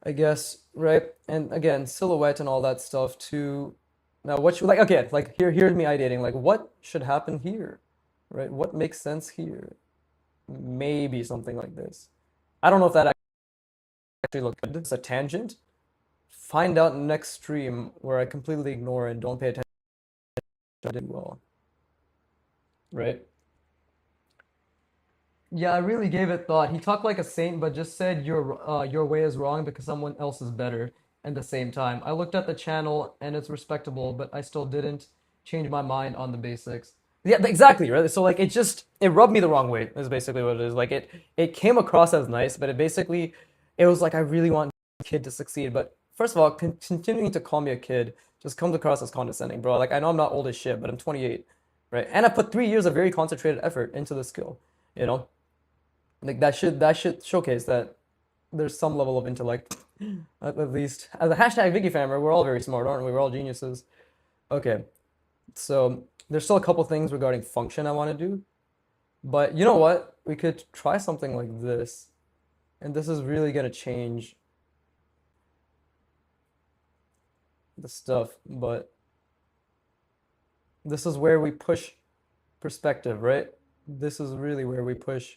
I guess, right? And again, silhouette and all that stuff too. Now, what should like okay, like here's me ideating. Like, what should happen here, right? What makes sense here? Maybe something like this. I don't know if that actually looked good. It's a tangent. Find out next stream where I completely ignore and don't pay attention. I did well, right? Yeah, I really gave it thought. He talked like a saint, but just said your way is wrong because someone else is better at the same time. I looked at the channel and it's respectable, but I still didn't change my mind on the basics. Yeah, exactly, right? So like it rubbed me the wrong way, is basically what it is. Like it came across as nice, but it was like I really want the kid to succeed. But first of all, continuing to call me a kid just comes across as condescending, bro. Like I know I'm not old as shit, but I'm 28, right? And I put 3 years of very concentrated effort into the skill, you know? Like that should showcase that there's some level of intellect, at least. As a hashtag Vicky Famer, we're all very smart, aren't we? We're all geniuses. Okay, so there's still a couple things regarding function I want to do, but you know what? We could try something like this, and this is really gonna change the stuff. But this is where we push perspective, right? This is really where we push.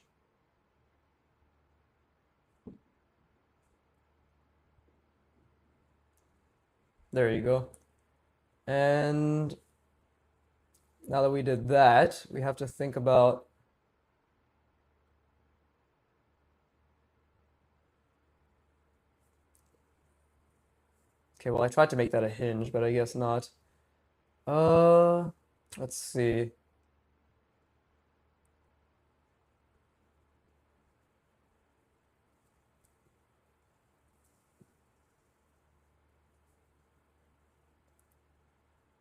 There you go. And now that we did that, we have to think about. Okay, well, I tried to make that a hinge, but I guess not. Uh, let's see.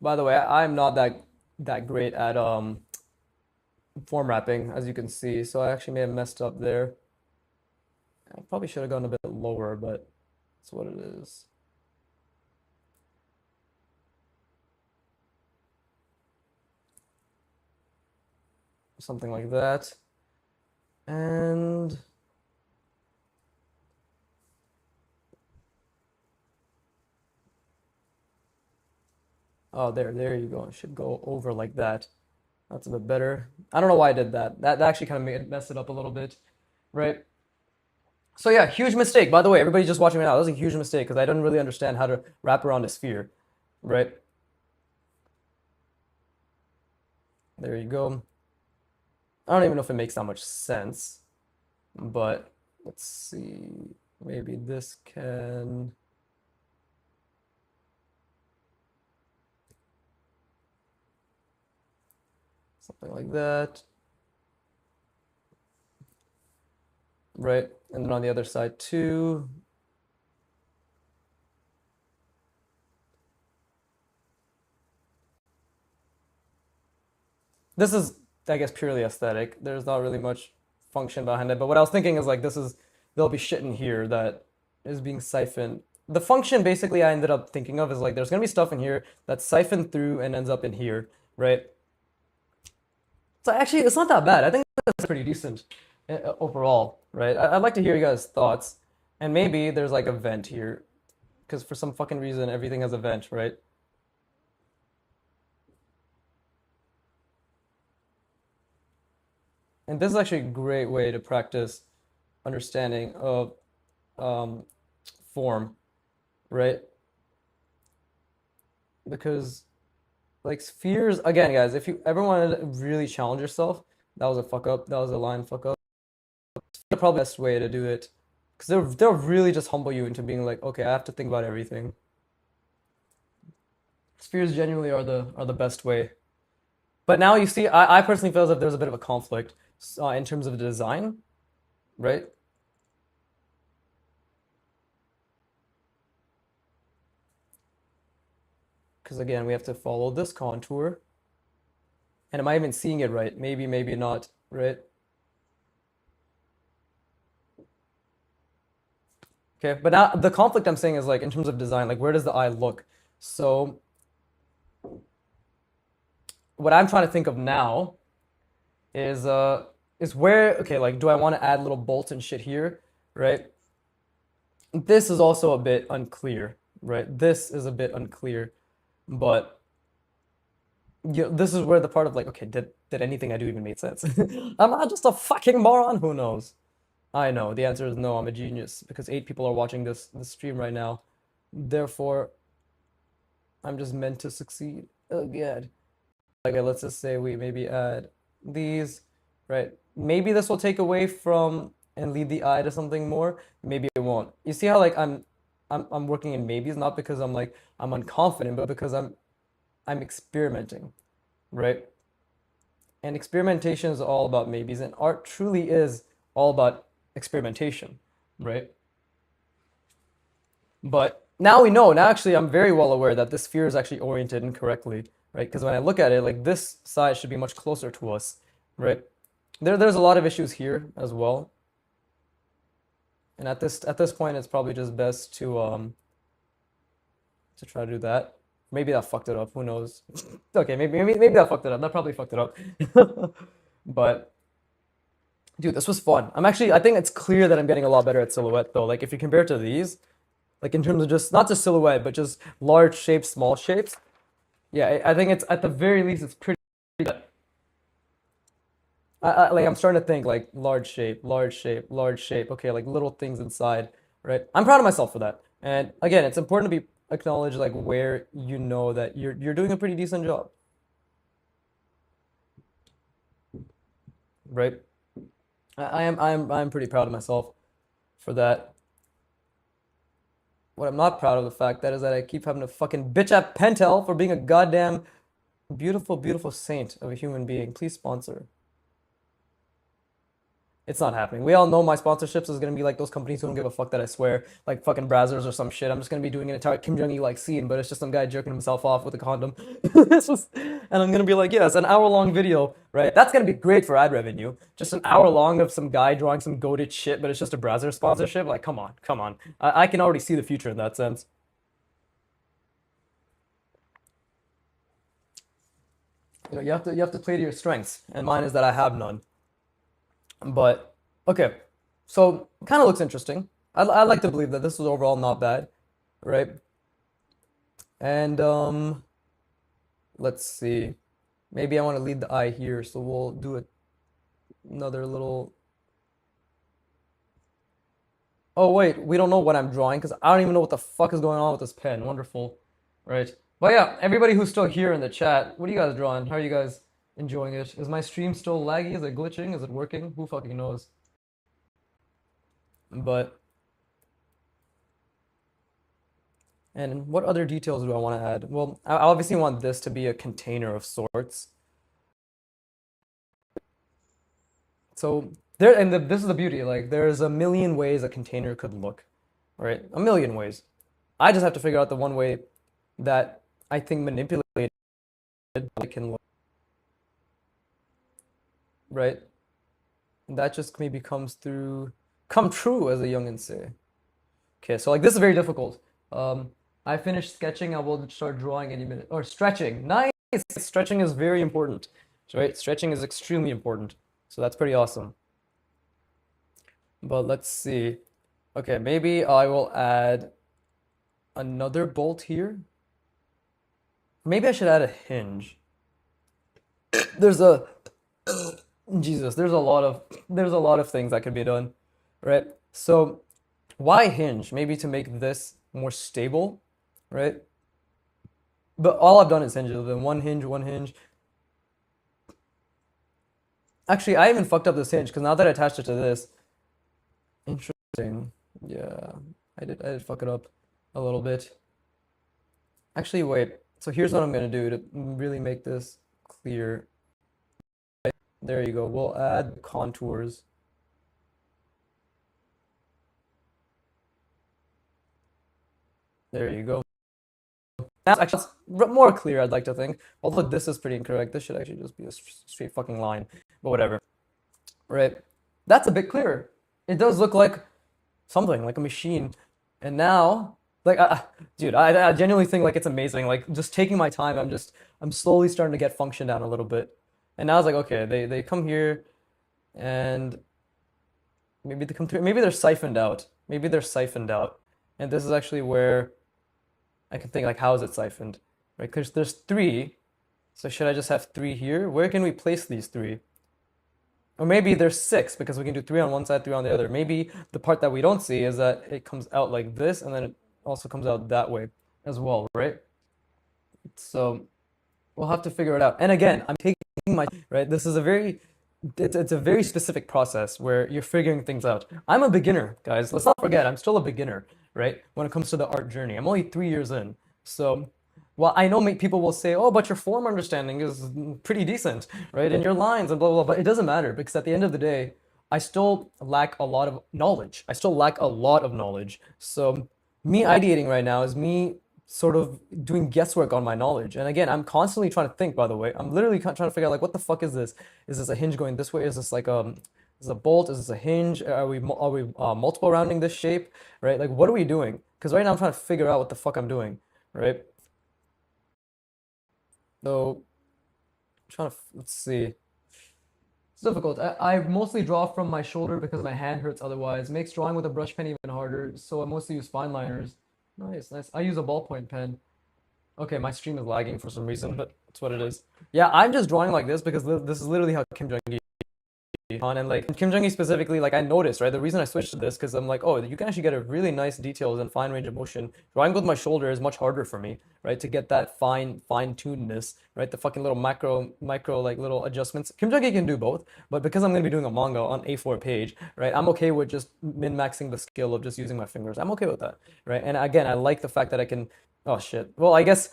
By the way, I'm not that great at form wrapping, as you can see, so I actually may have messed up there. I probably should have gone a bit lower, but that's what it is. Something like that. And oh, there you go. It should go over like that. That's a bit better. I don't know why I did that. That actually kind of messed it up a little bit, right? So yeah, huge mistake. By the way, everybody just watching right now, that was a huge mistake because I didn't really understand how to wrap around a sphere, right? There you go. I don't even know if it makes that much sense, but let's see. Maybe this can something like that. right? And then on the other side too. This is, I guess, purely aesthetic. There's not really much function behind it. But what I was thinking is like there'll be shit in here that is being siphoned. The function basically I ended up thinking of is like there's gonna be stuff in here that's siphoned through and ends up in here, right? So actually, it's not that bad. I think that's pretty decent overall, right? I'd like to hear you guys' thoughts. And maybe there's like a vent here, because for some fucking reason everything has a vent, right? And this is actually a great way to practice understanding of um, form, right? Because like spheres, again, guys, if you ever wanted to really challenge yourself, that was a fuck up. That was a line fuck up. The probably best way to do it, because they'll really just humble you into being like, okay, I have to think about everything. Spheres genuinely are the best way. But now you see, I personally feel as if there's a bit of a conflict in terms of the design, right? Because again, we have to follow this contour. And am I even seeing it right? Maybe, maybe not, right? Okay, but now the conflict I'm saying is like in terms of design, like where does the eye look? So what I'm trying to think of now is where, okay, like do I want to add little bolts and shit here, right? This is also a bit unclear, right? This is a bit unclear, but this is where the part of like, okay, did anything I do even make sense? Am I just a fucking moron? Who knows? I know. The answer is no, I'm a genius because 8 people are watching this stream right now. Therefore, I'm just meant to succeed. Oh god. Okay, let's just say we maybe add these, right? Maybe this will take away from and lead the eye to something more. Maybe it won't. You see how like I'm working in maybes, not because I'm like I'm unconfident, but because I'm experimenting, right? And experimentation is all about maybes, and art truly is all about experimentation, right? But now we know, now actually I'm very well aware that this sphere is actually oriented incorrectly, right? Because when I look at it, like this side should be much closer to us, right? There's a lot of issues here as well. And at this point, it's probably just best to try to do that. Maybe that fucked it up. Who knows? Okay, maybe that fucked it up. That probably fucked it up. But dude, this was fun. I think it's clear that I'm getting a lot better at silhouette though. Like if you compare it to these, like in terms of just not just silhouette, but just large shapes, small shapes. Yeah, I think it's at the very least it's pretty good. Like I'm starting to think like large shape, large shape, large shape. Okay, like little things inside, right? I'm proud of myself for that. And again, it's important to be acknowledged like where you know that you're doing a pretty decent job, right? I'm pretty proud of myself for that. What I'm not proud of the fact that is that I keep having to fucking bitch at Pentel for being a goddamn beautiful, beautiful saint of a human being. Please sponsor. It's not happening. We all know my sponsorships is gonna be like those companies who don't give a fuck that I swear, like fucking Brazzers or some shit. I'm just gonna be doing an entire Kim Jong-il like scene, but it's just some guy jerking himself off with a condom. It's just, and I'm gonna be like, yes, an hour long video, right? That's gonna be great for ad revenue. Just an hour long of some guy drawing some goated shit, but it's just a Brazzer sponsorship. Like, come on, come on. I can already see the future in that sense. You have to play to your strengths, and mine is that I have none. But okay, so kind of looks interesting. I like to believe that this was overall not bad, right? And let's see. Maybe I want to lead the eye here, so we'll do another little. Oh wait, we don't know what I'm drawing because I don't even know what the fuck is going on with this pen. Wonderful, right? But yeah, everybody who's still here in the chat, what are you guys drawing? How are you guys enjoying it? Is my stream still laggy? Is it glitching? Is it working? Who fucking knows? But and what other details do I want to add? Well, I obviously want this to be a container of sorts. So this is the beauty. Like, there's a million ways a container could look, right? A million ways. I just have to figure out the one way that I think manipulated it can look, right? And that just maybe come true, as the youngins say. Okay, so like this is very difficult. Um, I finished sketching. I will start drawing any minute. Or stretching. Nice. Stretching is very important, right? Stretching is extremely important. So that's pretty awesome. But let's see. Okay, maybe I will add another bolt here. Maybe I should add a hinge. There's a Jesus, there's a lot of things that could be done, right? So why hinge? Maybe to make this more stable, right? But all I've done is hinges. Then one hinge, one hinge. Actually, I even fucked up this hinge because now that I attached it to this, interesting. Yeah, I did fuck it up a little bit. Actually, wait. So here's what I'm gonna do to really make this clear. There you go. We'll add contours. There you go. That's actually more clear, I'd like to think. Although this is pretty incorrect. This should actually just be a straight fucking line. But whatever. Right. That's a bit clearer. It does look like something, like a machine. And now, like, dude, I genuinely think like it's amazing. Like, just taking my time, I'm slowly starting to get function down a little bit. And now it's like, okay, they come here and maybe they come through. Maybe they're siphoned out. Maybe they're siphoned out. And this is actually where I can think like, how is it siphoned? Right? Because there's three. So should I just have three here? Where can we place these three? Or maybe there's six because we can do three on one side, three on the other. Maybe the part that we don't see is that it comes out like this and then it also comes out that way as well, right? So we'll have to figure it out. And again, I'm taking my, right? This is it's a very specific process where you're figuring things out. I'm a beginner, guys. Let's not forget, I'm still a beginner, right? When it comes to the art journey. I'm only 3 years in. So, well, I know people will say, oh, but your form understanding is pretty decent, right? And your lines and blah, blah, blah. But it doesn't matter because at the end of the day, I still lack a lot of knowledge. I still lack a lot of knowledge. So, me ideating right now is me sort of doing guesswork on my knowledge. And again, I'm constantly trying to think, by the way. I'm literally trying to figure out like what the fuck is this? Is this a hinge going this way? Is this like is this a bolt? Is this a hinge? Are we multiple rounding this shape? Right? Like what are we doing? Because right now I'm trying to figure out what the fuck I'm doing, right? So trying to let's see. It's difficult. I mostly draw from my shoulder because my hand hurts otherwise. Makes drawing with a brush pen even harder, so I mostly use fine liners. Nice, nice. I use a ballpoint pen. Okay, my stream is lagging for some reason, but that's what it is. Yeah, I'm just drawing like this because this is literally how Kim Jong-gi on and like Kim Jong-gi specifically, like I noticed, right? The reason I switched to this because I'm like, oh, you can actually get a really nice details and fine range of motion. Drawing with my shoulder is much harder for me, right? To get that fine-tunedness, right? The fucking little micro like little adjustments. Kim Jong-gi can do both, but because I'm gonna be doing a manga on A4 page, right? I'm okay with just min-maxing the skill of just using my fingers. I'm okay with that, right? And again, I like the fact that I can. Oh shit. Well, I guess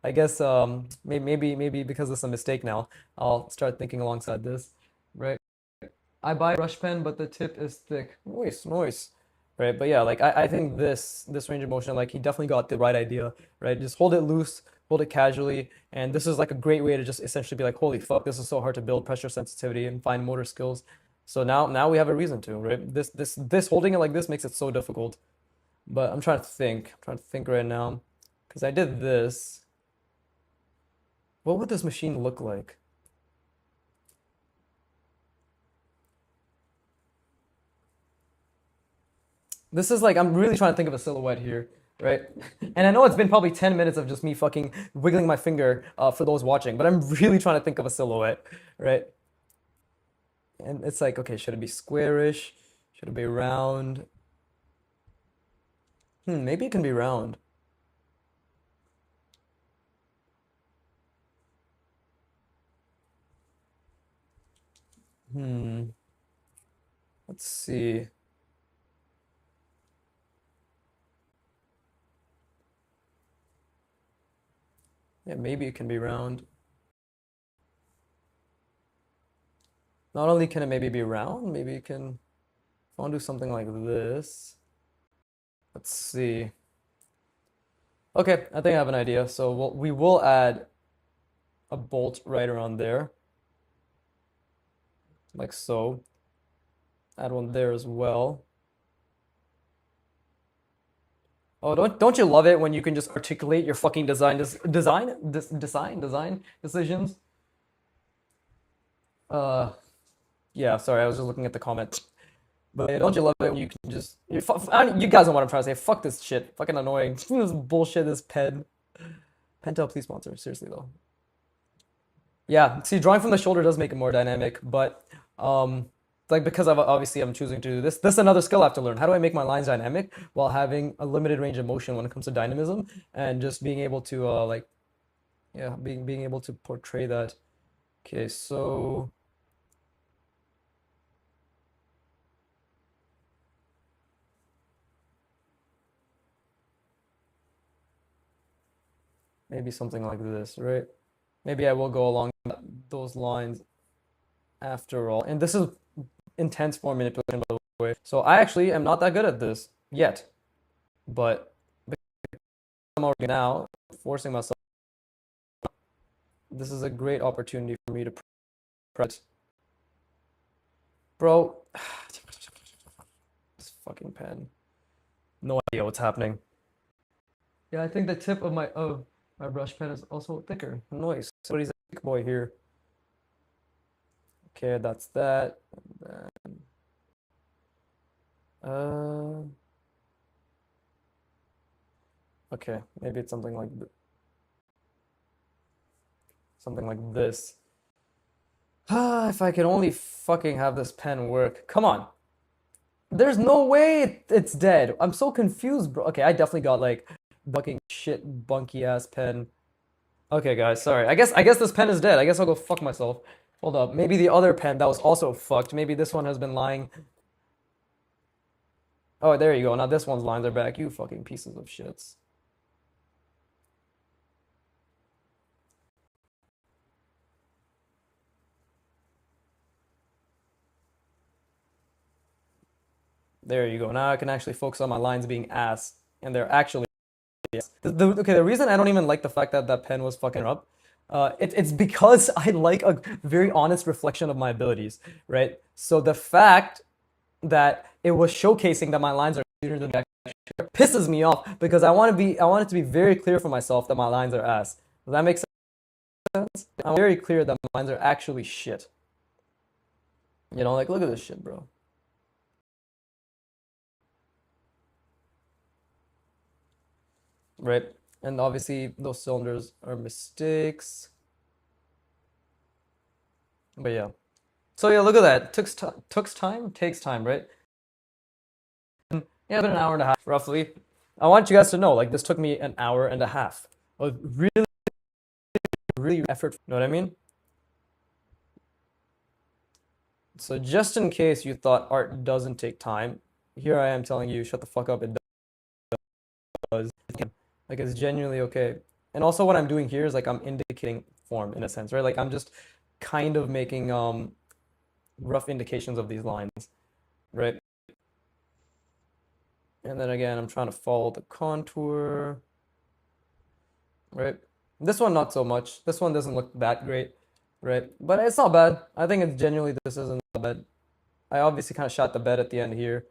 maybe because this is a mistake now, I'll start thinking alongside this, right? I buy a brush pen, but the tip is thick. Nice, nice. Right, but yeah, like I think this range of motion, like he definitely got the right idea, right? Just hold it loose, hold it casually, and this is like a great way to just essentially be like, holy fuck, this is so hard to build pressure sensitivity and fine motor skills. So now we have a reason to, right? This holding it like this makes it so difficult. But I'm trying to think right now, because I did this. What would this machine look like? This is like I'm really trying to think of a silhouette here, right? And I know it's been probably 10 minutes of just me fucking wiggling my finger for those watching, but I'm really trying to think of a silhouette, right? And it's like, okay, should it be squarish? Should it be round? Maybe it can be round. Hmm, let's see. Yeah, maybe it can be round. Not only can it maybe be round, maybe you can, if I want to do something like this, let's see. Okay, I think I have an idea. So we will add a bolt right around there, like so. Add one there as well. Oh, don't you love it when you can just articulate your fucking design decisions? Uh, yeah, sorry, I was just looking at the comments. But yeah, don't you love it when you can just you guys know what I'm trying to say. Fuck this shit. Fucking annoying. This bullshit, this pen. Pentel, please sponsor. Seriously though. Yeah, see, drawing from the shoulder does make it more dynamic, but like because obviously I'm choosing to do this. This is another skill I have to learn. How do I make my lines dynamic while having a limited range of motion when it comes to dynamism and just being able to like yeah, being able to portray that. Okay, so maybe something like this, right? Maybe I will go along those lines after all. And this is intense form manipulation, by the way. So I actually am not that good at this yet, but I'm already now forcing myself. This is a great opportunity for me to press. Bro, this fucking pen. No idea what's happening. Yeah, I think the tip of my brush pen is also thicker. Nice. Somebody's a thick boy here. Okay, that's that. And then, okay, maybe it's something like this. Ah, if I could only fucking have this pen work. Come on. There's no way it's dead. I'm so confused, bro. Okay, I definitely got like fucking shit bunky ass pen. Okay, guys, sorry. I guess this pen is dead. I guess I'll go fuck myself. Hold up. Maybe the other pen that was also fucked. Maybe this one has been lying. Oh, there you go. Now this one's lines are back. You fucking pieces of shits. There you go. Now I can actually focus on my lines being ass, and they're actually ass. Okay, the reason I don't even like the fact that that pen was fucking up, it's because I like a very honest reflection of my abilities, right? So the fact that it was showcasing that my lines are cleaner than the pisses me off because I want it to be very clear for myself that my lines are ass. Does that make sense? I'm very clear that my lines are actually shit. You know, like look at this shit, bro. Right? And obviously those cylinders are mistakes. But yeah. So yeah, look at that. Takes time, right? Yeah, about an hour and a half, roughly. I want you guys to know, like this took me an hour and a half of really, really effort. You know what I mean? So just in case you thought art doesn't take time, here I am telling you, shut the fuck up. It does. Like it's genuinely okay. And also what I'm doing here is like I'm indicating form in a sense, right? Like I'm just kind of making rough indications of these lines, right? And then again, I'm trying to follow the contour, right? This one, not so much. This one doesn't look that great, right? But it's not bad. I think it's genuinely, this isn't bad. I obviously kind of shot the bed at the end here.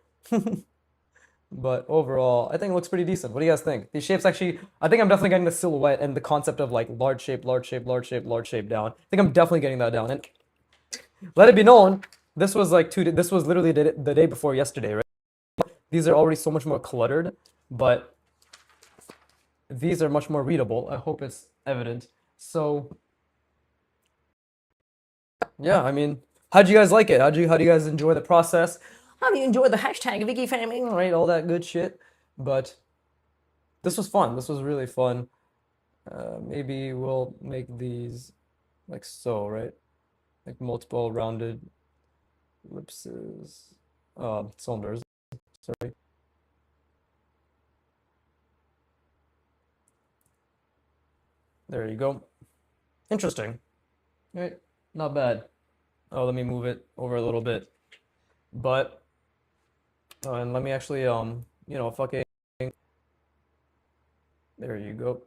But overall, I think it looks pretty decent. What do you guys think? These shapes actually, I think I'm definitely getting the silhouette and the concept of like large shape, large shape, large shape, large shape down. I think I'm definitely getting that down. And let it be known, this was like this was literally the day before yesterday, right? These are already so much more cluttered, but these are much more readable. I hope it's evident. So yeah, I mean, how do you guys like it? How do you guys enjoy the process? How do you enjoy the hashtag Vicky Faming, right? All that good shit. But this was fun. This was really fun. Maybe we'll make these like so, right? Like multiple rounded ellipses, cylinders. Sorry. There you go. Interesting. Right? Not bad. Oh, let me move it over a little bit. But and let me actually fucking there you go.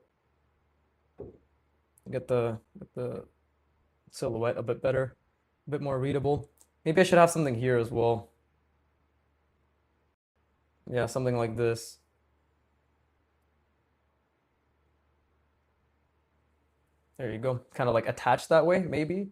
Get the silhouette a bit better, a bit more readable. Maybe I should have something here as well. Yeah, something like this. There you go. Kind of like attached that way, maybe.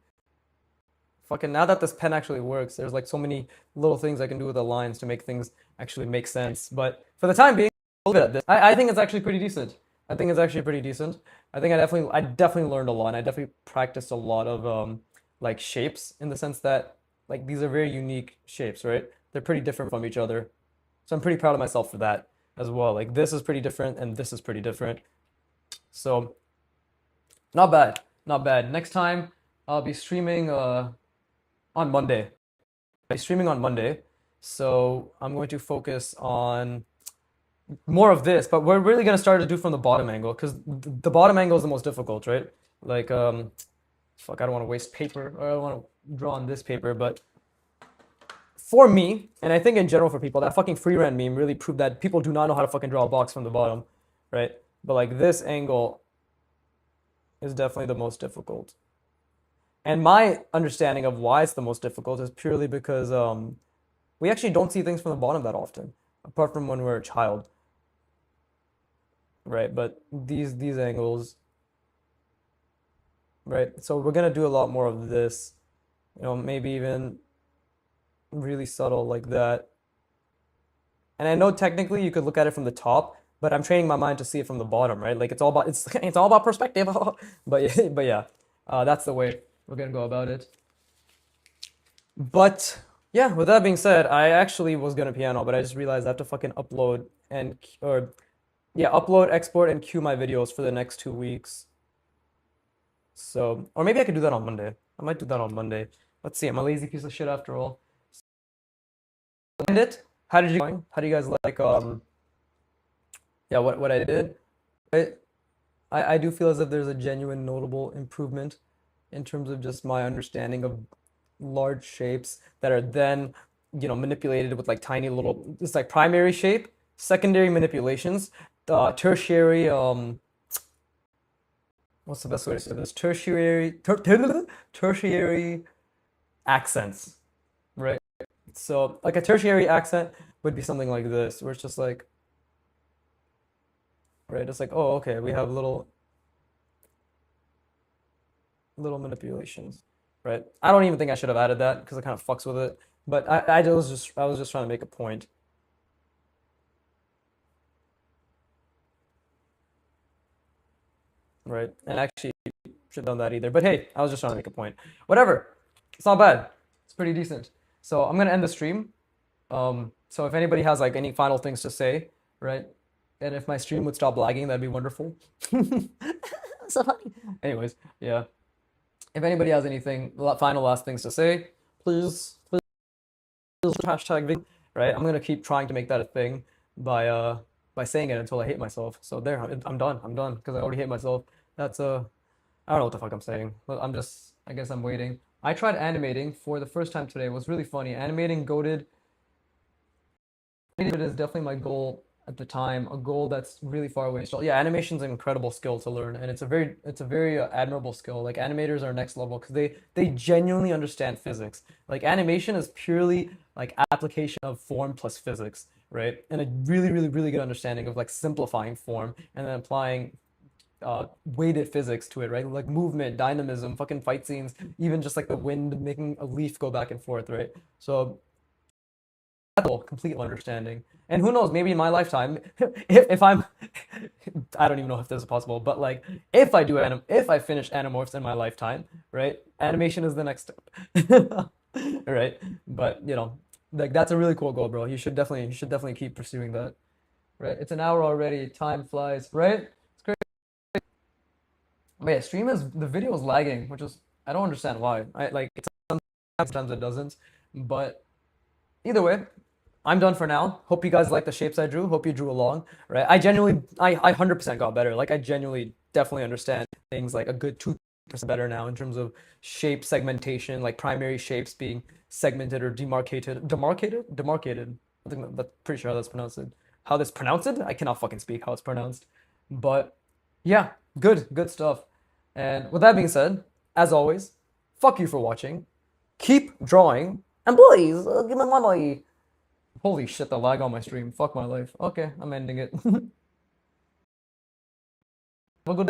Fucking now that this pen actually works, there's like so many little things I can do with the lines to make things actually make sense. But for the time being, I'll leave it at this. I think it's actually pretty decent. I think it's actually pretty decent. I definitely learned a lot. And I definitely practiced a lot of like shapes in the sense that like these are very unique shapes, right? They're pretty different from each other. So I'm pretty proud of myself for that as well. Like this is pretty different and this is pretty different. So not bad, not bad. Next time I'll be streaming on Monday. I'll be streaming on Monday. So I'm going to focus on more of this, but we're really gonna start to do from the bottom angle because the bottom angle is the most difficult, right? Like fuck, I don't want to waste paper or I don't want to draw on this paper, but for me, and I think in general for people, that fucking freehand meme really proved that people do not know how to fucking draw a box from the bottom, right? But like this angle is definitely the most difficult. And my understanding of why it's the most difficult is purely because we actually don't see things from the bottom that often, apart from when we're a child, right? But these angles, right? So we're gonna do a lot more of this, maybe even really subtle like that. And I know technically you could look at it from the top, but I'm training my mind to see it from the bottom, right? Like it's all about perspective. But yeah, that's the way we're gonna go about it. But yeah, with that being said, I actually was gonna piano, but I just realized I have to fucking upload and or yeah, upload, export, and queue my videos for the next 2 weeks. So, or maybe I could do that on Monday. I might do that on Monday. Let's see. I'm a lazy piece of shit after all. And it? How did you going? How do you guys like yeah, what I did? I I do feel as if there's a genuine notable improvement in terms of just my understanding of large shapes that are then, manipulated with like tiny little, it's like primary shape, secondary manipulations, tertiary, what's the best way to say this? Tertiary accents, right? So like a tertiary accent would be something like this, where it's just like, right, it's like, oh, okay, we have little manipulations, right? I don't even think I should have added that because it kind of fucks with it. But I was just trying to make a point, right? And actually should have done that either. But hey, I was just trying to make a point. Whatever. It's not bad. It's pretty decent. So I'm gonna end the stream. So if anybody has like any final things to say, right? And if my stream would stop lagging, that'd be wonderful. So funny. Anyways, yeah. If anybody has anything, final last things to say, please hashtag video, right? I'm gonna keep trying to make that a thing by uh by saying it until I hate myself. So there, I'm done. I'm done because I already hate myself. That's I don't know what the fuck I'm saying. But I guess I'm waiting. I tried animating for the first time today. It was really funny. Animating goated it is definitely my goal at the time, a goal that's really far away. So yeah, animation's an incredible skill to learn, and it's a very admirable skill. Like animators are next level because they genuinely understand physics. Like animation is purely like application of form plus physics, right? And a really really really good understanding of like simplifying form and then applying weighted physics to it, right? Like movement, dynamism, fucking fight scenes, even just like the wind making a leaf go back and forth, right? So complete understanding. And who knows, maybe in my lifetime, if I'm, I don't even know if this is possible, but like if I finish Animorphs in my lifetime, right? Animation is the next step, right? But like that's a really cool goal, bro. You should definitely keep pursuing that, right? It's an hour already. Time flies, right? It's great. Wait, stream is the video is lagging, which is I don't understand why. I like it's sometimes it doesn't, but either way, I'm done for now. Hope you guys like the shapes I drew. Hope you drew along, right? I genuinely, I 100% got better. Like I genuinely, definitely understand things like a good two better now in terms of shape segmentation, like primary shapes being segmented or demarcated. I think that's pretty sure how that's pronounced. How that's pronounced? I cannot fucking speak how it's pronounced. But yeah, good stuff. And with that being said, as always, fuck you for watching. Keep drawing, and please give me money. Holy shit, the lag on my stream. Fuck my life. Okay, I'm ending it.